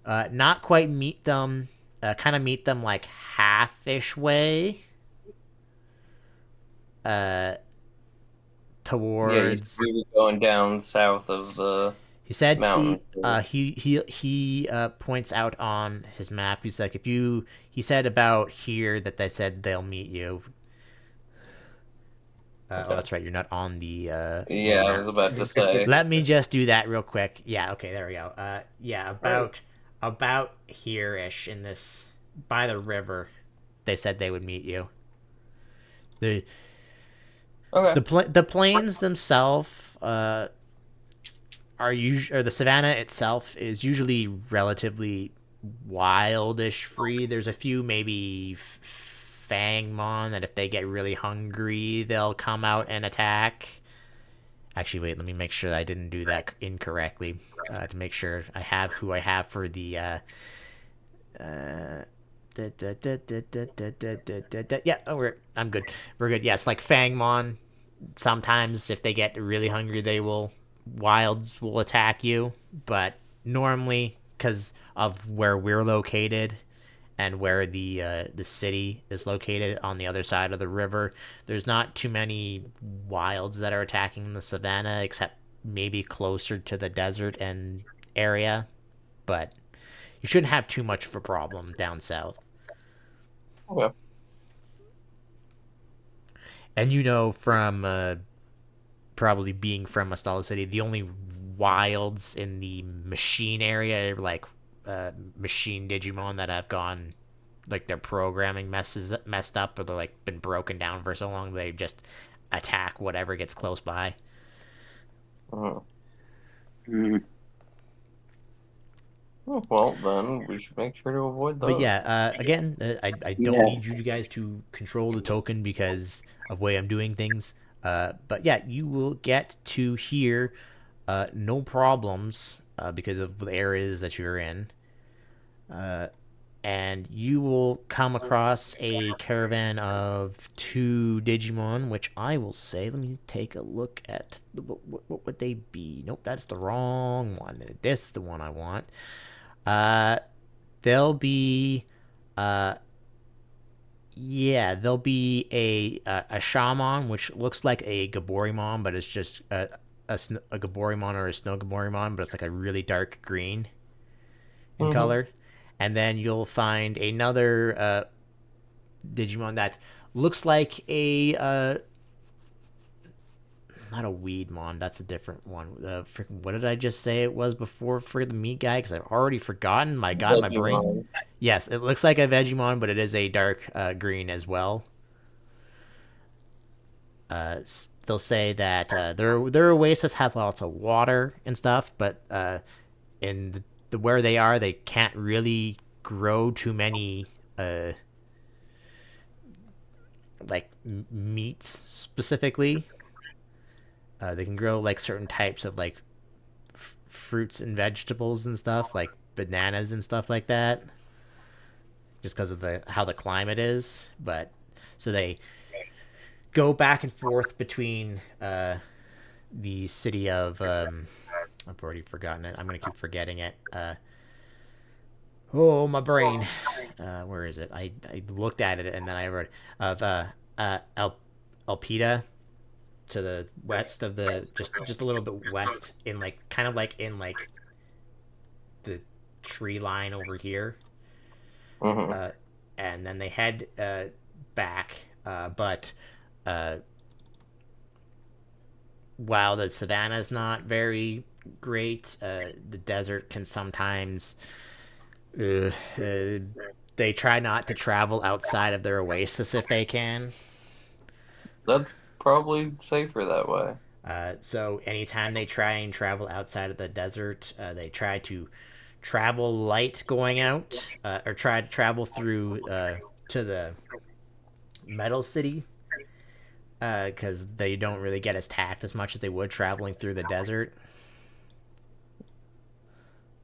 not quite meet them, kind of meet them like half-ish way uh, Yeah, you towards. see me going down south of the He said mountain. he points out on his map. He's like, if you. He said about here that they said they'll meet you. Oh, Okay. that's right. You're not on the Yeah, I was map. about to say. Let me just do that real quick. Yeah. Okay. There we go. Yeah. Oh, About here ish in this by the river. They said they would meet you. The Okay. the plains themselves are usually, or the savannah itself is usually relatively wildish free. There's a few maybe fangmon that if they get really hungry they'll come out and attack. Actually, wait, let me make sure that I didn't do that incorrectly. To make sure I have who I have for the yeah, oh, I'm good. We're good. Yes, like Fangmon. Sometimes if they get really hungry, wilds will attack you. But normally, because of where we're located and where the city is located on the other side of the river, there's not too many wilds that are attacking the savannah, except maybe closer to the desert and area. But you shouldn't have too much of a problem down south. Okay. And you know from probably being from Astala City, the only wilds in the machine area are like machine Digimon that have gone like their programming messed up, or they're like been broken down for so long they just attack whatever gets close by. Mhm. Mm. Oh, well, then we should make sure to avoid But those. yeah, again, I don't Yeah. need you guys to control the token because of the way I'm doing things. But yeah, you will get to here, no problems, because of the areas that you're in. And you will come across a caravan of two Digimon, which I will say, let me take a look at what would they be? Nope, that's the wrong one. This is the one I want. Uh, they'll be, uh, yeah, there'll be a shaman, which looks like a Gaborimon, but it's just a Gaborimon or a snow Gaborimon, but it's like a really dark green in Mm-hmm. color. And then you'll find another Digimon that looks like a not a Weedmon. That's a different one. What did I just say it was before for the meat guy? Because I've already forgotten. My God, my brain. Vegemon. Yes, it looks like a Vegemon, but it is a dark green as well. They'll say that their oasis has lots of water and stuff, but in where they are, they can't really grow too many like meats specifically. They can grow like certain types of like fruits and vegetables and stuff, like bananas and stuff like that, just because of the how the climate is. But so they go back and forth between the city of I've already forgotten it. I'm gonna keep forgetting it. Oh, my brain. Where is it? I looked at it and then I wrote of El Alpida, to the west of the just a little bit west, in like kind of like in like the tree line over here. Mm-hmm. uh, and then they head back. But while the savannah is not very great, the desert can sometimes. They try not to travel outside of their oasis if they can. That's probably safer that way. So anytime they try and travel outside of the desert, they try to travel light going out, or try to travel through to the metal city, because they don't really get attacked as much as they would traveling through the desert.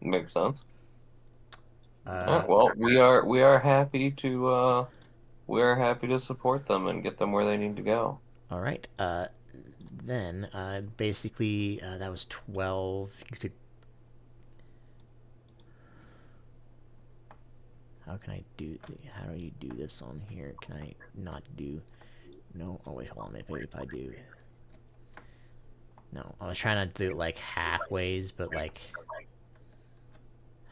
Makes sense. All Uh, right, well, we are happy to support them and get them where they need to go. all right. Then basically that was 12. You could. How can I do? How do you do this on here? Can I not do? No. Oh wait, hold on. If I do. No, I was trying to do it like halfways, but like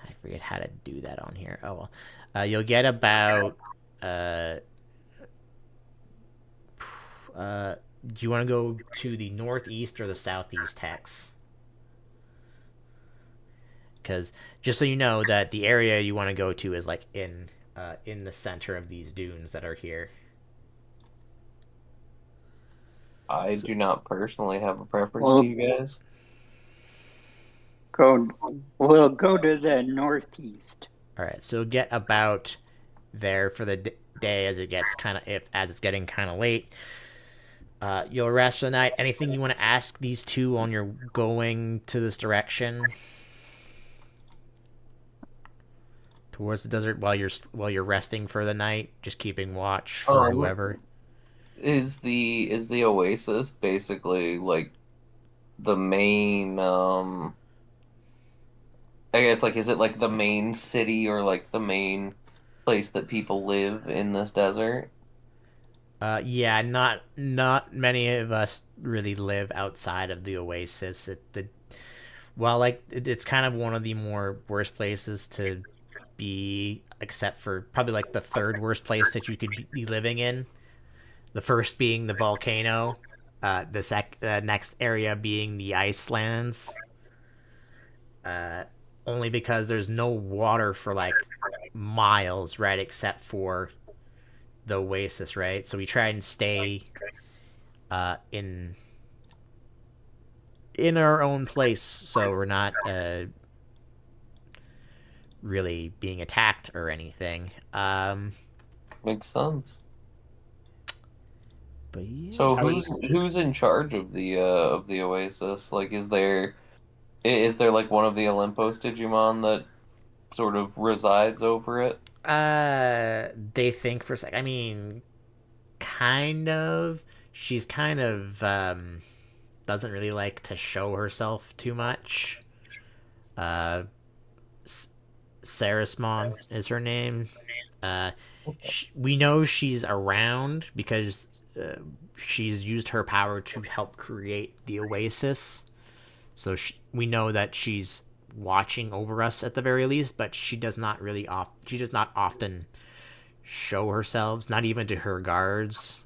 I forget how to do that on here. Oh well. You'll get about uh do you want to go to the northeast or the southeast hex? Because just so you know that the area you want to go to is like in the center of these dunes that are here. I So, do not personally have a preference to Well, you guys. go. We'll go to the northeast. all right, so get about there for the day as it gets kind of if as it's getting kind of late. You'll rest for the night. Anything you want to ask these two on your going to this direction towards the desert while you're resting for the night, just keeping watch for Um, whoever. is the Oasis basically like the main I guess like is it like the main city or like the main place that people live in this desert? Yeah, not many of us really live outside of the oasis. Well, like it's kind of one of the more worst places to be, except for probably like the third worst place that you could be living in. The first being the volcano, the next area being the Icelands. Uh, Only because there's no water for like miles, right? Except for the oasis, right? So we try and stay in our own place, so we're not really being attacked or anything. Makes sense. But So yeah, How is who's in charge of the Oasis? Like is there like one of the Olympos Digimon that sort of resides over it? they think for a sec. I mean, kind of. She's kind of doesn't really like to show herself too much. Uh, Sarismon is her name. We know she's around because she's used her power to help create the Oasis. So we know that she's watching over us at the very least, but she does not really she does not often show herself, not even to her guards.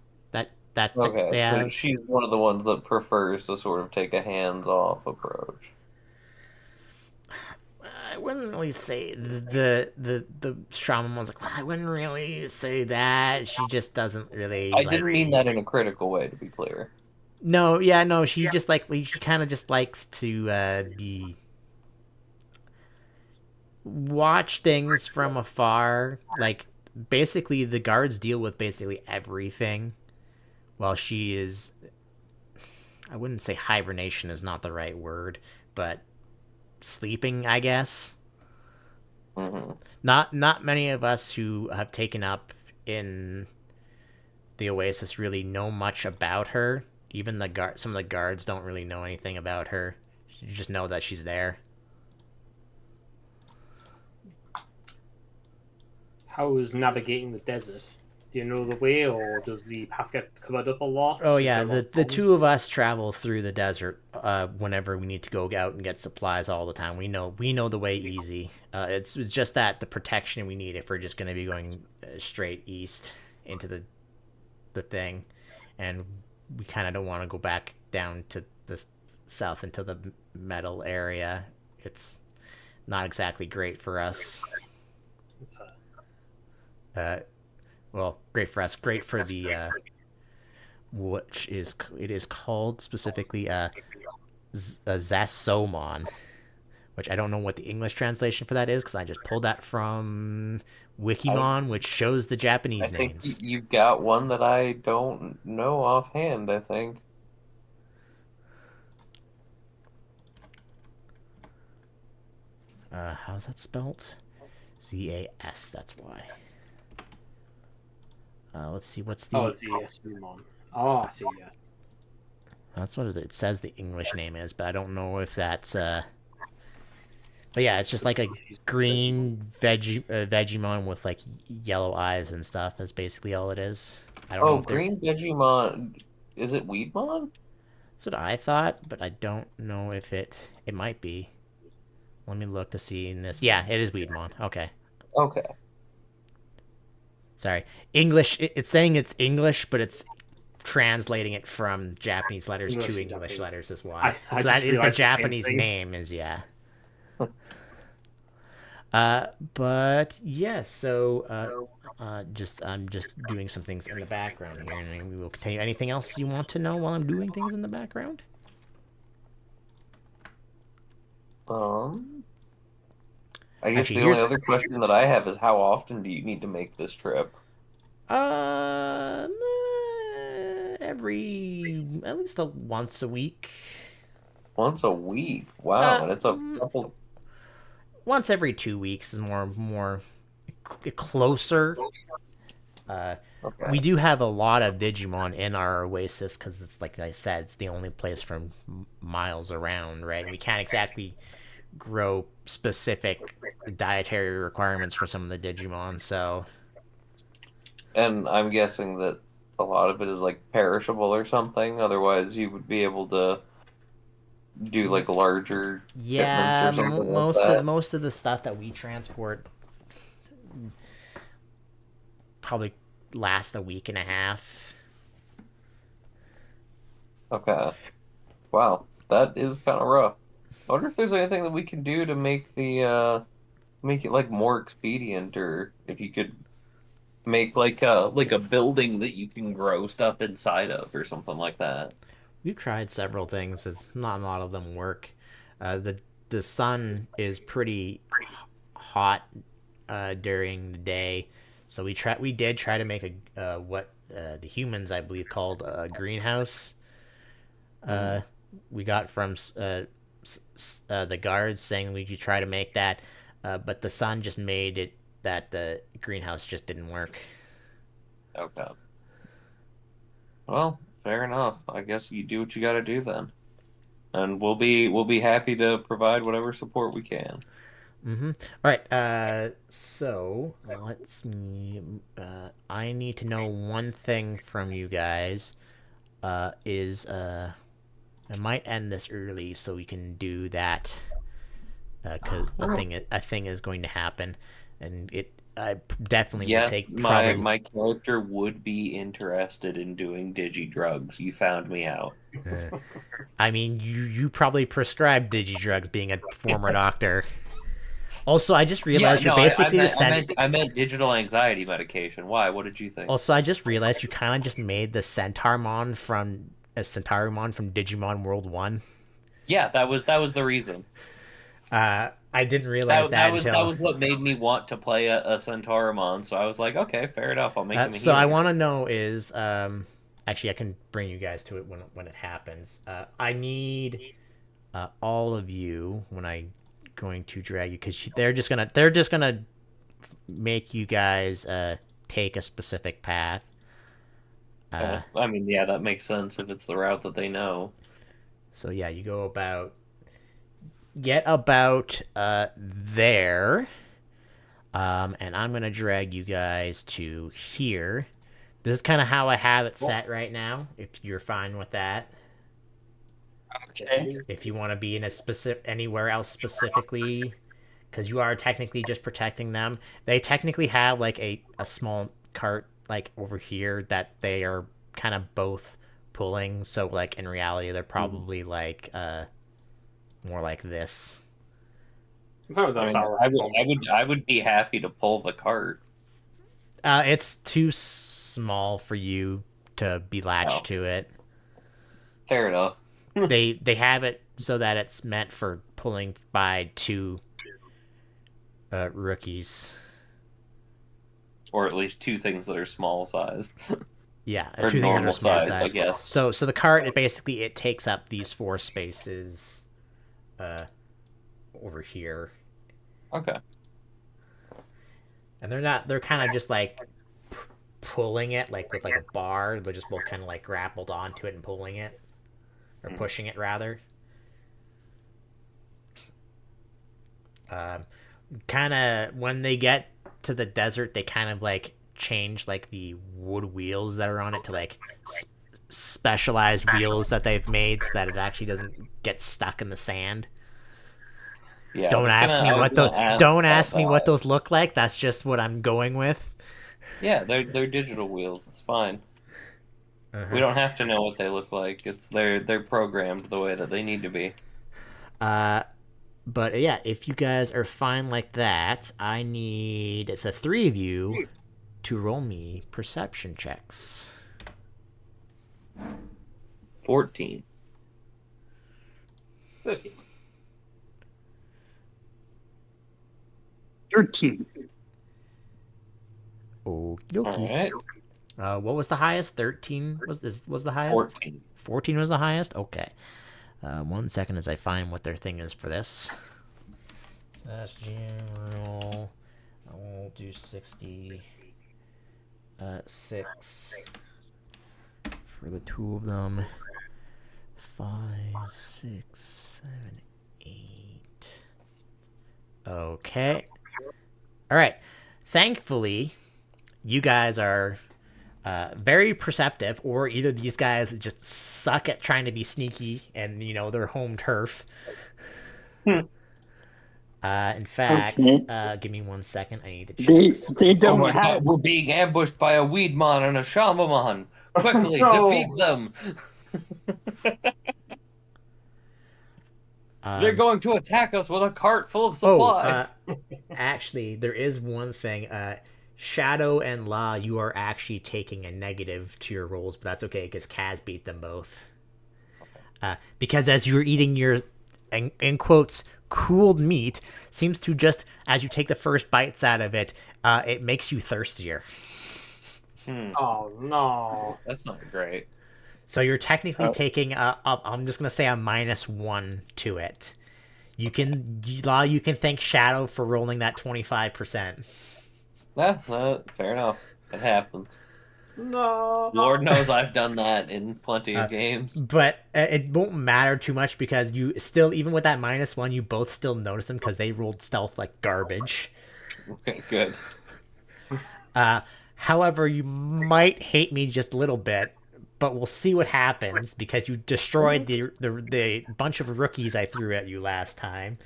Okay, They so have. she's one of the ones that prefers to sort of take a hands-off approach. I wouldn't really say the shaman was like. Well, I wouldn't really say that. She just doesn't really I like. didn't mean that in a critical way, to be clear. No, yeah, no. She just like she kind of just likes to be watch things from afar. Like basically, the guards deal with basically everything, while she is. I wouldn't say hibernation is not the right word, but sleeping, I guess. Hmm. Not many of us who have taken up in the Oasis really know much about her. Even some of the guards don't really know anything about her. You just know that she's there. navigating the desert? Do you know the way, or does the path get covered up a lot? Oh Is yeah, there a lot of the storms? two of us travel through the desert whenever we need to go out and get supplies all the time. We know the way easy. It's just that the protection we need if we're just going to be going straight east into the thing, and we kind of don't want to go back down to the south into the metal area. It's not exactly great for us. It's, Uh, well, great for us, great for the which is it is called specifically Zasomon, which I don't know what the English translation for that is because I just pulled that from Wikimon, which shows the I Japanese think names. you've got one that I don't know offhand, I think. How's that spelt? ZAS. That's why. Let's see. What's oh, the? it's the Sumon. Oh, I see. Yes. That's what it says. The English name is, but I don't know if that's. But yeah, it's just like a Species of Digimon. green Vegemon with like yellow eyes and stuff. That's basically all it is. I don't know Oh, if they're. Green Digimon. Is it Weedmon? That's what I thought, but I don't know if it might be. Let me look to see in this. Yeah, it is Weedmon. Okay. Okay. Sorry. English. It's saying it's English, but it's translating it from Japanese letters English to and English Japanese. letters is why. I So that just is the realized the same Japanese thing. name. Is yeah. But yeah. So I'm just doing some things in the background here, and we will continue. Anything else you want to know while I'm doing things in the background? I guess Actually, the only here's other question that I have is how often do you need to make this trip? every at least once a week. Once a week. Uh, Wow, and it's a couple. Once every 2 weeks is more closer. We Okay. do have a lot of Digimon in our oasis because it's like I said, it's the only place from miles around, right? And we can't exactly grow specific dietary requirements for some of the Digimon, so And I'm guessing that a lot of it is like perishable or something. Otherwise, you would be able to do like larger shipments yeah, or something like most of that. the stuff that we transport probably last a week and a half. Okay. Wow, that is kind of rough. I wonder if there's anything that we can do to make the make it like more expedient, or if you could make like a building that you can grow stuff inside of, or something like that. We've tried several things. It's not a lot of them work. The sun is pretty hot during the day, so we did try to make a what the humans I believe called a greenhouse. Hmm. We got from the guards saying we could try to make that, but the sun just made it that the greenhouse just didn't work. Okay. Well, fair enough. I guess you do what you got to do then, and we'll be happy to provide whatever support we can. Mm-hmm. All right. So let's me. I need to know one thing from you guys. Is I might end this early so we can do that. Cause a thing is going to happen, and it I definitely will Yes, take my probably. my character would be interested in doing digi drugs. You found me out. Uh, I mean, you probably prescribed digi drugs, being a former doctor. Also, I just Yeah, realized you're no, I basically the meant I cent. meant I meant digital anxiety medication. Why? What did you think? Also, I just realized you kind of just made the Centaurmon from a Centaurmon from Digimon World 1. Yeah, that was the reason. I didn't realize That that that was that until. was what made me want to play a Centaurimon. So I was like, okay, fair enough. I'll make him a So I healer. want to know is actually I can bring you guys to it when it happens. I need all of you when I going to drag you because they're just gonna make you guys take a specific path. I mean, yeah, that makes sense if it's the route that they know. So yeah, you go about get about there. And I'm gonna drag you guys to here. This is kind of how I have it set right now. If you're fine with that. Okay. If you want to be in a specific anywhere else specifically, because you are technically just protecting them. They technically have like a small cart like over here that they are kind of both pulling. So like in reality, they're probably like more like this. I mean, I would be happy to pull the cart. It's too small for you to be latched to it. Fair enough. They have it so that it's meant for pulling by two rookies. Or at least two things that are small sized. Yeah, or two things that normal are small size, I size. guess. So the cart, it takes up these 4 spaces over here. Okay. And they're kind of just like pulling it like with like a bar. They're just both kind of like grappled onto it and pulling it. Or pushing it rather. Kind of when they get to the desert, they kind of like change like the wood wheels that are on it to like specialized wheels that they've made so that it actually doesn't get stuck in the sand. Yeah. Don't ask me what those look like. That's just what I'm going with. Yeah, they're digital wheels. It's fine. We don't have to know what they look like. They're programmed the way that they need to be. But yeah, if you guys are fine like that, I need the 3 of you to roll me perception checks. 14. 13. 13. Okie dokie. All right. What was the highest? 13 was the highest? 14. 14 was the highest? Okay. 1 second as I find what their thing is for this. That's general. I will do 60. 6 for the 2 of them. 5, 6, 7, 8. Okay. All right. Thankfully, you guys are very perceptive, or either these guys just suck at trying to be sneaky and, they're home turf. In fact, give me 1 second. I need to check. They Oh don't my have. god, we're being ambushed by a Weedmon and a Shamamon. Quickly, defeat them. They're going to attack us with a cart full of supplies. Actually, there is one thing. Shadow and La, you are actually taking a negative to your rolls, but that's okay because Kaz beat them both. Because as you're eating your, in quotes, cooled meat, seems to just, as you take the first bites out of it, it makes you thirstier. Oh, no. That's not great. So you're technically taking I'm just gonna say a -1 to it. You can thank Shadow for rolling that 25%. Yeah, fair enough. It happens. No. Lord knows I've done that in plenty of games. But it won't matter too much because you still, even with that -1, you both still notice them because they rolled stealth like garbage. Okay, good. However, you might hate me just a little bit, but we'll see what happens because you destroyed the bunch of rookies I threw at you last time.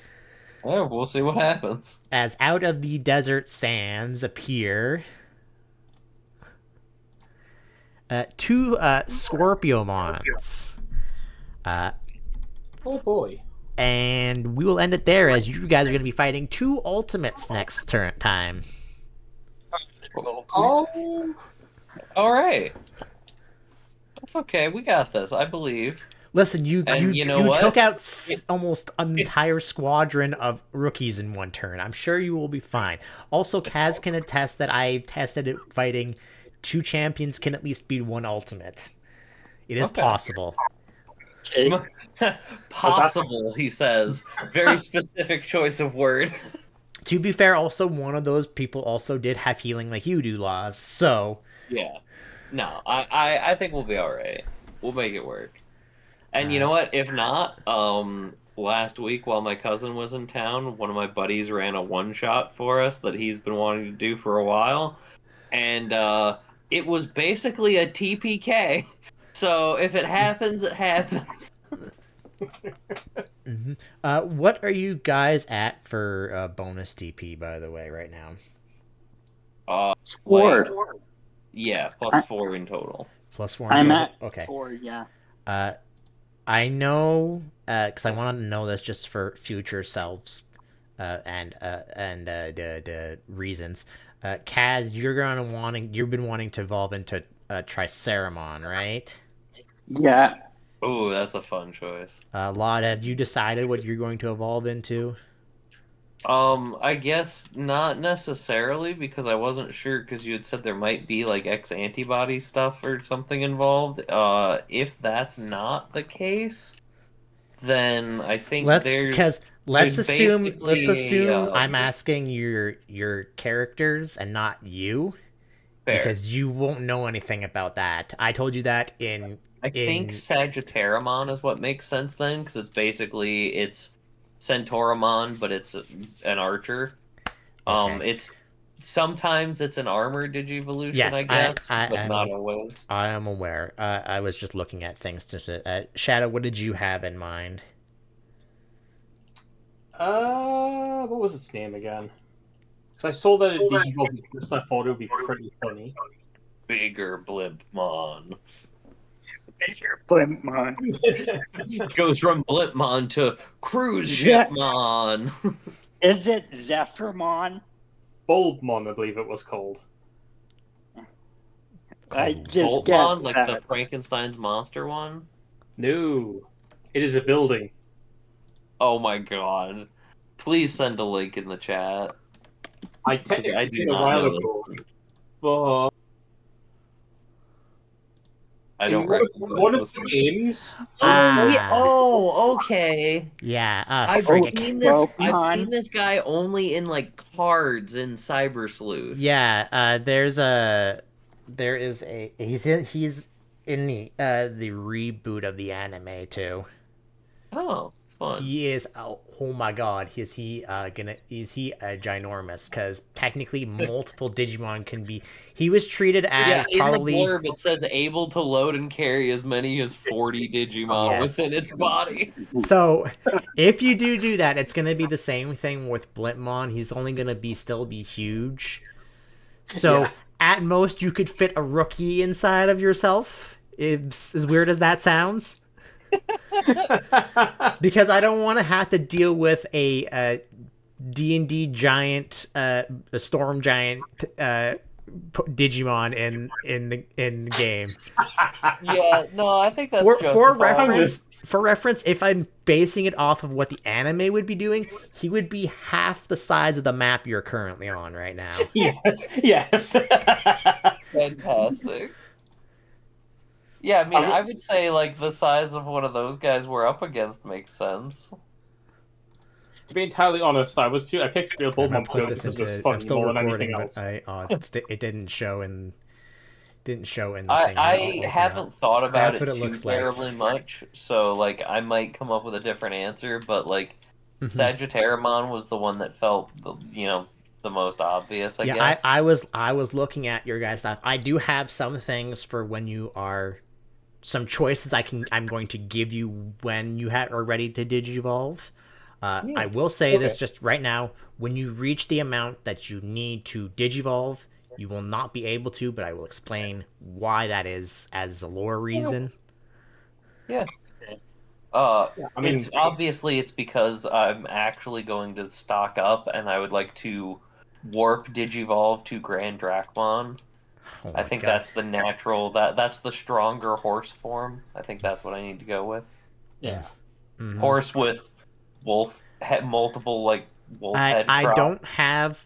Yeah, we'll see what happens. As out of the desert sands appear 2 Scorpiomons. Oh, boy. And we will end it there as you guys are going to be fighting 2 ultimates next time. Oh. All right. That's okay. We got this. I believe. Listen, you know took out almost an entire squadron of rookies in 1 turn. I'm sure you will be fine. Also, Kaz can attest that I tested it fighting 2 champions can at least beat 1 ultimate. It is possible. Okay. Possible, he says. Very specific choice of word. To be fair, also one of those people also did have healing like you do, Laws. So yeah, no, I think we'll be all right. We'll make it work. And you know what? If not, last week while my cousin was in town, one of my buddies ran a one-shot for us that he's been wanting to do for a while, and it was basically a TPK. So if it happens, it happens. What are you guys at for bonus TP, by the way, right now? Like, 4. yeah, I, +4 in total. +4 in I'm total? at Okay. 4, yeah. I know, because I wanted to know this just for future selves, and the reasons. Kaz, you've been wanting to evolve into Triceramon, right? Yeah. Oh, that's a fun choice. Laud, have you decided what you're going to evolve into? I guess not necessarily because I wasn't sure because you had said there might be like X antibody stuff or something involved. If that's not the case, then I think Let's there's because let's there's assume basically I'm asking your characters and not you, fair. because you won't know anything about that. I told you that I think in Sagittarimon is what makes sense then because it's Centaurimon, but it's an archer. Okay. It's sometimes it's an armored Digivolution, Yes, I guess, but I'm not always. I am aware. I was just looking at things to Shadow. What did you have in mind? What was its name again? Because I saw that it Digimon because I thought it would be pretty funny. Bigger Blimpmon. Bigger Blimpmon. Goes from Blimpmon to Cruise Ze- Shipmon. Is it Zephyrmon? Bulbmon, I believe it was called. I just Boltmon, guessed like that. the Frankenstein's monster one. No, it is a building. Oh my god. Please send a link in the chat. I I technically do did a not while know ago, but I in don't one recognize of the this. games, Oh, yeah. Ah, Oh, okay. yeah. Oh, Frick. I've Twelpmon. seen this guy only in like cards in Cyber Sleuth. Yeah. There is a he's in the reboot of the anime too. Oh, fun. He is oh my god, is he ginormous? Because technically multiple Digimon can be. He was treated Yeah, as in the probably blurb it says able to load and carry as many as 40 Digimon yes. within its body. So if you do that, it's gonna be the same thing with Blipmon. He's only gonna still be huge. So yeah. at most you could fit a rookie inside of yourself. It's as weird as that sounds. Because I don't want to have to deal with a D&D giant, a storm giant Digimon in the game. Yeah, no, I think that's For justifiable. reference, if I'm basing it off of what the anime would be doing, he would be half the size of the map you're currently on right now. yes. Fantastic. Yeah, I mean, I would say like the size of one of those guys we're up against makes sense. To be entirely honest, I picked Real I'm gonna Bulbmon put because this it was into. I'm funny still more than anything recording, but else. it didn't show in the thing. I I'll open haven't up. thought about That's what it it too looks like. terribly much, so like I might come up with a different answer, but like Mhm. Sagittarimon was the one that felt the most obvious, I Yeah, guess. I was looking at your guys' stuff. I do have some things for when you are some choices I'm going to give you when you are ready to digivolve. Yeah. I will say Okay. this just right now: when you reach the amount that you need to digivolve, you will not be able to. But I will explain why that is as a lore reason. Yeah. Yeah, I mean, It's because I'm actually going to stock up and I would like to warp Digivolve to Grand Drachmon. Oh I my think god! that's the natural that's the stronger horse form. I think that's what I need to go with. yeah. Mm-hmm. Horse with multiple like wolf head I crop. don't have.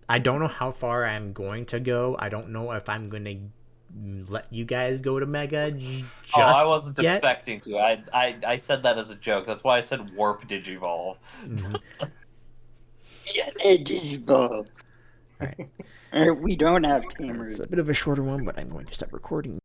I don't know how far I'm going to go. I don't know if I'm going to let you guys go to Mega Oh, I just wasn't yet. expecting to. I said that as a joke. That's why I said warp Digivolve. Mm-hmm. Yeah, Digivolve. All right. We don't have It's tamers. a bit of a shorter one, but I'm going to stop recording.